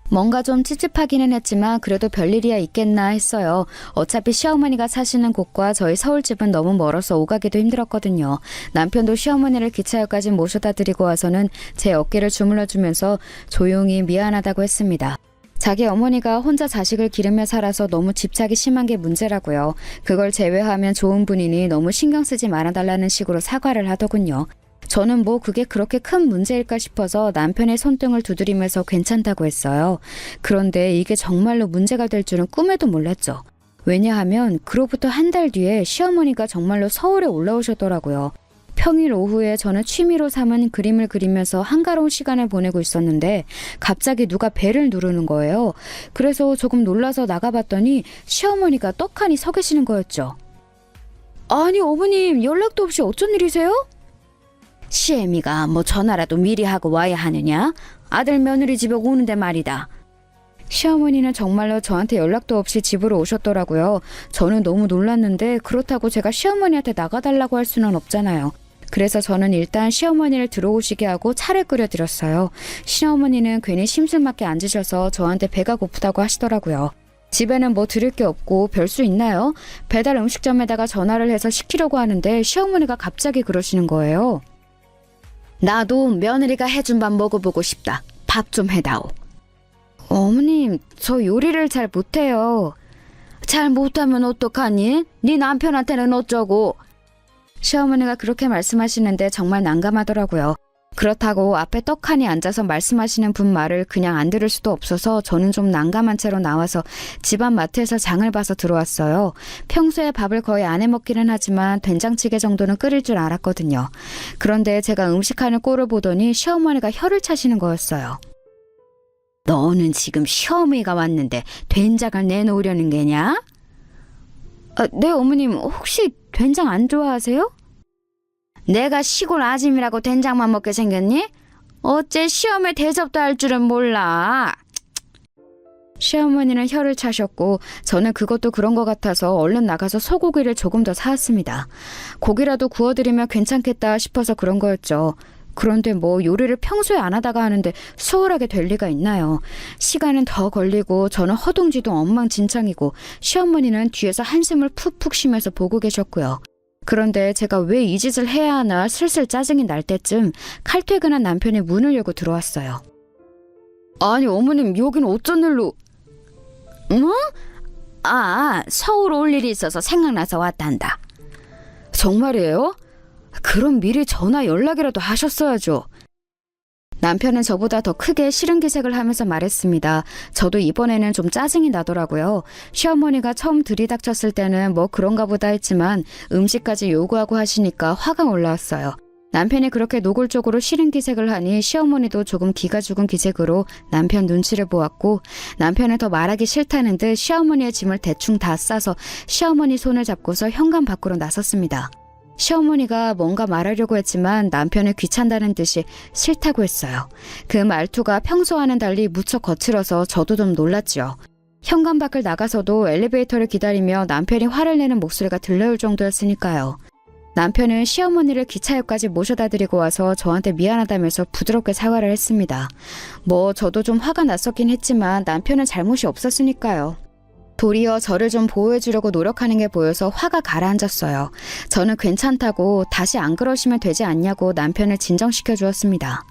뭔가 좀 찝찝하기는 했지만 그래도 별일이야 있겠나 했어요. 어차피 시어머니가 사시는 곳과 저희 서울집은 너무 멀어서 오가기도 힘들었거든요. 남편도 시어머니를 기차역까지 모셔다 드리고 와서는 제 어깨를 주물러주면서 조용히 미안하다고 했습니다. 자기 어머니가 혼자 자식을 기르며 살아서 너무 집착이 심한 게 문제라고요. 그걸 제외하면 좋은 분이니 너무 신경 쓰지 말아달라는 식으로 사과를 하더군요. 저는 뭐 그게 그렇게 큰 문제일까 싶어서 남편의 손등을 두드리면서 괜찮다고 했어요. 그런데 이게 정말로 문제가 될 줄은 꿈에도 몰랐죠. 왜냐하면 그로부터 한 달 뒤에 시어머니가 정말로 서울에 올라오셨더라고요. 평일 오후에 저는 취미로 삼은 그림을 그리면서 한가로운 시간을 보내고 있었는데 갑자기 누가 벨을 누르는 거예요. 그래서 조금 놀라서 나가봤더니 시어머니가 떡하니 서 계시는 거였죠. 아니 어머님, 연락도 없이 어쩐 일이세요? 시애미가 뭐 전화라도 미리 하고 와야 하느냐? 아들 며느리 집에 오는데 말이다. 시어머니는 정말로 저한테 연락도 없이 집으로 오셨더라고요. 저는 너무 놀랐는데 그렇다고 제가 시어머니한테 나가달라고 할 수는 없잖아요. 그래서 저는 일단 시어머니를 들어오시게 하고 차를 끓여드렸어요. 시어머니는 괜히 심술맞게 앉으셔서 저한테 배가 고프다고 하시더라고요. 집에는 뭐 드릴 게 없고 별 수 있나요? 배달 음식점에다가 전화를 해서 시키려고 하는데 시어머니가 갑자기 그러시는 거예요. 나도 며느리가 해준 밥 먹어보고 싶다. 밥 좀 해다오. 어머님, 저 요리를 잘 못해요. 잘 못하면 어떡하니? 네 남편한테는 어쩌고? 시어머니가 그렇게 말씀하시는데 정말 난감하더라고요. 그렇다고 앞에 떡하니 앉아서 말씀하시는 분 말을 그냥 안 들을 수도 없어서 저는 좀 난감한 채로 나와서 집안 마트에서 장을 봐서 들어왔어요. 평소에 밥을 거의 안 해먹기는 하지만 된장찌개 정도는 끓일 줄 알았거든요. 그런데 제가 음식하는 꼴을 보더니 시어머니가 혀를 차시는 거였어요. 너는 지금 시어머니가 왔는데 된장을 내놓으려는 게냐? 네 어머님, 혹시 된장 안 좋아하세요? 내가 시골 아짐이라고 된장만 먹게 생겼니? 어째 시어머니 대접도 할 줄은 몰라. 시어머니는 혀를 차셨고 저는 그것도 그런 것 같아서 얼른 나가서 소고기를 조금 더 사왔습니다. 고기라도 구워드리면 괜찮겠다 싶어서 그런 거였죠. 그런데 뭐 요리를 평소에 안 하다가 하는데 수월하게 될 리가 있나요? 시간은 더 걸리고 저는 허둥지둥 엉망진창이고 시어머니는 뒤에서 한숨을 푹푹 쉬면서 보고 계셨고요. 그런데 제가 왜 이 짓을 해야 하나 슬슬 짜증이 날 때쯤 칼퇴근한 남편이 문을 열고 들어왔어요. 아니 어머님, 여긴 어쩐 일로? 뭐? 서울 올 일이 있어서 생각나서 왔단다. 정말이에요? 그럼 미리 전화 연락이라도 하셨어야죠. 남편은 저보다 더 크게 싫은 기색을 하면서 말했습니다. 저도 이번에는 좀 짜증이 나더라고요. 시어머니가 처음 들이닥쳤을 때는 뭐 그런가 보다 했지만 음식까지 요구하고 하시니까 화가 올라왔어요. 남편이 그렇게 노골적으로 싫은 기색을 하니 시어머니도 조금 기가 죽은 기색으로 남편 눈치를 보았고 남편은 더 말하기 싫다는 듯 시어머니의 짐을 대충 다 싸서 시어머니 손을 잡고서 현관 밖으로 나섰습니다. 시어머니가 뭔가 말하려고 했지만 남편은 귀찮다는 듯이 싫다고 했어요. 그 말투가 평소와는 달리 무척 거칠어서 저도 좀 놀랐죠. 현관 밖을 나가서도 엘리베이터를 기다리며 남편이 화를 내는 목소리가 들려올 정도였으니까요. 남편은 시어머니를 기차역까지 모셔다 드리고 와서 저한테 미안하다면서 부드럽게 사과를 했습니다. 뭐 저도 좀 화가 났었긴 했지만 남편은 잘못이 없었으니까요. 도리어 저를 좀 보호해주려고 노력하는 게 보여서 화가 가라앉았어요. 저는 괜찮다고 다시 안 그러시면 되지 않냐고 남편을 진정시켜 주었습니다.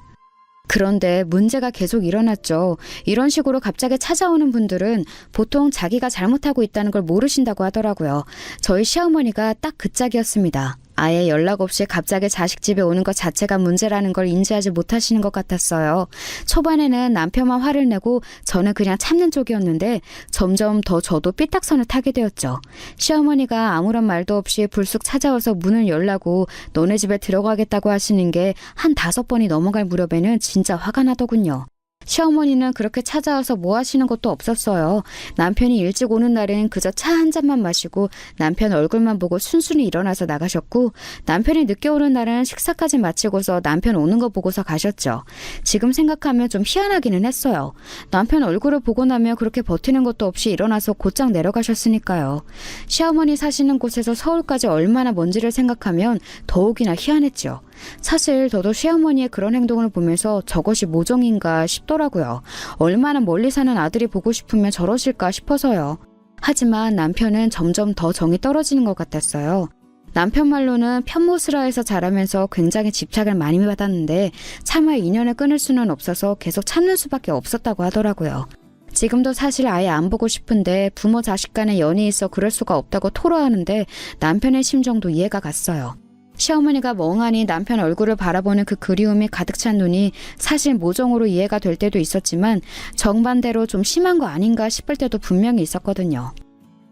그런데 문제가 계속 일어났죠. 이런 식으로 갑자기 찾아오는 분들은 보통 자기가 잘못하고 있다는 걸 모르신다고 하더라고요. 저희 시어머니가 딱 그 짝이었습니다. 아예 연락 없이 갑자기 자식 집에 오는 것 자체가 문제라는 걸 인지하지 못하시는 것 같았어요. 초반에는 남편만 화를 내고 저는 그냥 참는 쪽이었는데 점점 더 저도 삐딱선을 타게 되었죠. 시어머니가 아무런 말도 없이 불쑥 찾아와서 문을 열라고 너네 집에 들어가겠다고 하시는 게 한 5번이 넘어갈 무렵에는 진짜 화가 나더군요. 시어머니는 그렇게 찾아와서 뭐 하시는 것도 없었어요. 남편이 일찍 오는 날엔 그저 차 한 잔만 마시고 남편 얼굴만 보고 순순히 일어나서 나가셨고 남편이 늦게 오는 날은 식사까지 마치고서 남편 오는 거 보고서 가셨죠. 지금 생각하면 좀 희한하기는 했어요. 남편 얼굴을 보고 나면 그렇게 버티는 것도 없이 일어나서 곧장 내려가셨으니까요. 시어머니 사시는 곳에서 서울까지 얼마나 먼지를 생각하면 더욱이나 희한했죠. 사실 저도 시어머니의 그런 행동을 보면서 저것이 모정인가 싶더라고요. 얼마나 멀리 사는 아들이 보고 싶으면 저러실까 싶어서요. 하지만 남편은 점점 더 정이 떨어지는 것 같았어요. 남편 말로는 편모스라에서 자라면서 굉장히 집착을 많이 받았는데 차마 인연을 끊을 수는 없어서 계속 참는 수밖에 없었다고 하더라고요. 지금도 사실 아예 안 보고 싶은데 부모 자식 간의 연이 있어 그럴 수가 없다고 토로하는데 남편의 심정도 이해가 갔어요. 시어머니가 멍하니 남편 얼굴을 바라보는 그 그리움이 가득 찬 눈이 사실 모종으로 이해가 될 때도 있었지만 정반대로 좀 심한 거 아닌가 싶을 때도 분명히 있었거든요.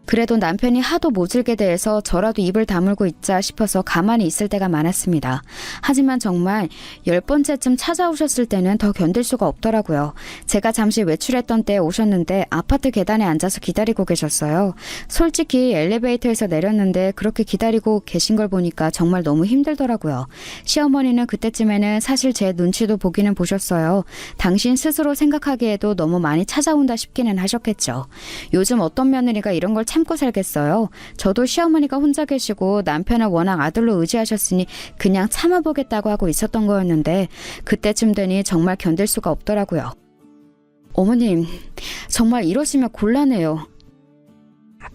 그래도 남편이 하도 모질게 대해서 저라도 입을 다물고 있자 싶어서 가만히 있을 때가 많았습니다. 하지만 정말 10번째쯤 찾아오셨을 때는 더 견딜 수가 없더라고요. 제가 잠시 외출했던 때 오셨는데 아파트 계단에 앉아서 기다리고 계셨어요. 솔직히 엘리베이터에서 내렸는데 그렇게 기다리고 계신 걸 보니까 정말 너무 힘들더라고요. 시어머니는 그때쯤에는 사실 제 눈치도 보기는 보셨어요. 당신 스스로 생각하기에도 너무 많이 찾아온다 싶기는 하셨겠죠. 요즘 어떤 며느리가 이런 걸 참고 살겠어요. 저도 시어머니가 혼자 계시고 남편을 워낙 아들로 의지하셨으니 그냥 참아보겠다고 하고 있었던 거였는데 그때쯤 되니 정말 견딜 수가 없더라고요. 어머님, 정말 이러시면 곤란해요.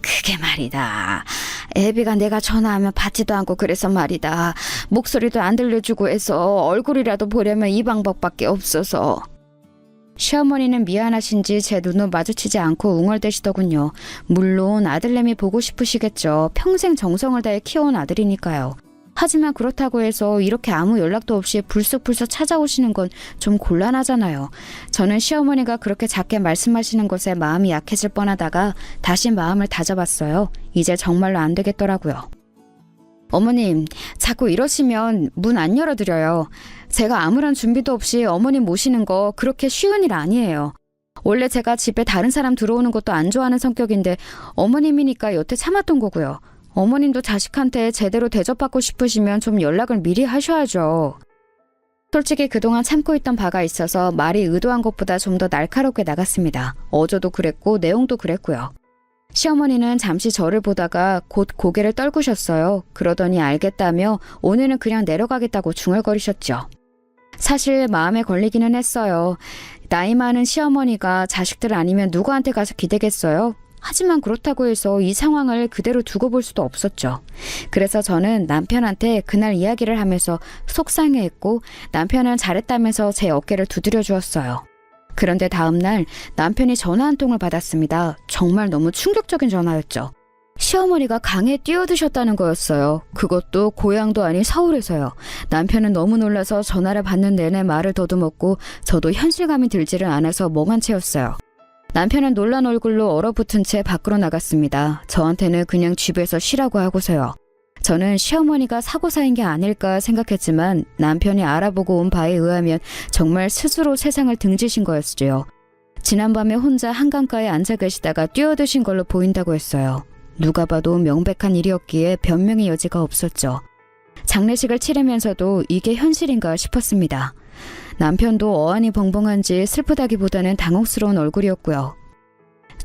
그게 말이다. 애비가 내가 전화하면 받지도 않고 그래서 말이다. 목소리도 안 들려주고 해서 얼굴이라도 보려면 이 방법밖에 없어서. 시어머니는 미안하신지 제 눈을 마주치지 않고 웅얼대시더군요. 물론 아들내미 보고 싶으시겠죠. 평생 정성을 다해 키워온 아들이니까요. 하지만 그렇다고 해서 이렇게 아무 연락도 없이 불쑥불쑥 찾아오시는 건 좀 곤란하잖아요. 저는 시어머니가 그렇게 작게 말씀하시는 것에 마음이 약해질 뻔하다가 다시 마음을 다잡았어요. 이제 정말로 안 되겠더라고요. 어머님, 자꾸 이러시면 문 안 열어드려요. 제가 아무런 준비도 없이 어머님 모시는 거 그렇게 쉬운 일 아니에요. 원래 제가 집에 다른 사람 들어오는 것도 안 좋아하는 성격인데 어머님이니까 여태 참았던 거고요. 어머님도 자식한테 제대로 대접받고 싶으시면 좀 연락을 미리 하셔야죠. 솔직히 그동안 참고 있던 바가 있어서 말이 의도한 것보다 좀 더 날카롭게 나갔습니다. 어조도 그랬고 내용도 그랬고요. 시어머니는 잠시 저를 보다가 곧 고개를 떨구셨어요. 그러더니 알겠다며 오늘은 그냥 내려가겠다고 중얼거리셨죠. 사실 마음에 걸리기는 했어요. 나이 많은 시어머니가 자식들 아니면 누구한테 가서 기대겠어요? 하지만 그렇다고 해서 이 상황을 그대로 두고 볼 수도 없었죠. 그래서 저는 남편한테 그날 이야기를 하면서 속상해했고 남편은 잘했다면서 제 어깨를 두드려 주었어요. 그런데 다음날 남편이 전화 한 통을 받았습니다. 정말 너무 충격적인 전화였죠. 시어머니가 강에 뛰어드셨다는 거였어요. 그것도 고향도 아닌 서울에서요. 남편은 너무 놀라서 전화를 받는 내내 말을 더듬었고 저도 현실감이 들지를 않아서 멍한 채였어요. 남편은 놀란 얼굴로 얼어붙은 채 밖으로 나갔습니다. 저한테는 그냥 집에서 쉬라고 하고서요. 저는 시어머니가 사고사인 게 아닐까 생각했지만 남편이 알아보고 온 바에 의하면 정말 스스로 세상을 등지신 거였죠. 지난밤에 혼자 한강가에 앉아 계시다가 뛰어드신 걸로 보인다고 했어요. 누가 봐도 명백한 일이었기에 변명의 여지가 없었죠. 장례식을 치르면서도 이게 현실인가 싶었습니다. 남편도 어안이 벙벙한지 슬프다기보다는 당혹스러운 얼굴이었고요.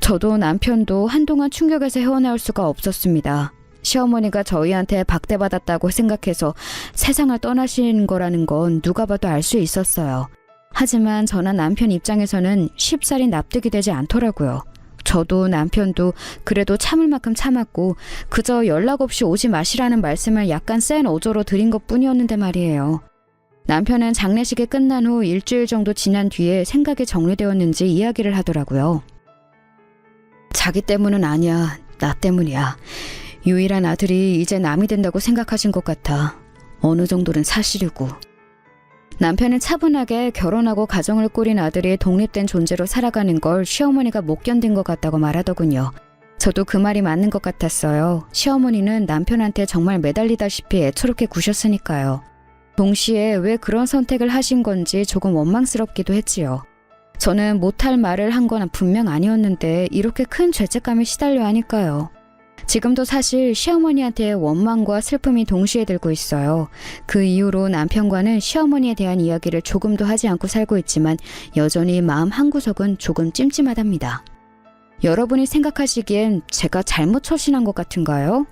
저도 남편도 한동안 충격에서 헤어나올 수가 없었습니다. 시어머니가 저희한테 박대받았다고 생각해서 세상을 떠나신 거라는 건 누가 봐도 알 수 있었어요. 하지만 저나 남편 입장에서는 쉽사리 납득이 되지 않더라고요. 저도 남편도 그래도 참을 만큼 참았고 그저 연락 없이 오지 마시라는 말씀을 약간 센 어조로 드린 것뿐이었는데 말이에요. 남편은 장례식이 끝난 후 일주일 정도 지난 뒤에 생각이 정리되었는지 이야기를 하더라고요. 자기 때문은 아니야. 나 때문이야. 유일한 아들이 이제 남이 된다고 생각하신 것 같아. 어느 정도는 사실이고. 남편은 차분하게 결혼하고 가정을 꾸린 아들이 독립된 존재로 살아가는 걸 시어머니가 못 견딘 것 같다고 말하더군요. 저도 그 말이 맞는 것 같았어요. 시어머니는 남편한테 정말 매달리다시피 애처롭게 구셨으니까요. 동시에 왜 그런 선택을 하신 건지 조금 원망스럽기도 했지요. 저는 못할 말을 한 건 분명 아니었는데 이렇게 큰 죄책감에 시달려 하니까요. 지금도 사실 시어머니한테 원망과 슬픔이 동시에 들고 있어요. 그 이후로 남편과는 시어머니에 대한 이야기를 조금도 하지 않고 살고 있지만 여전히 마음 한구석은 조금 찜찜하답니다. 여러분이 생각하시기엔 제가 잘못 처신한 것 같은가요?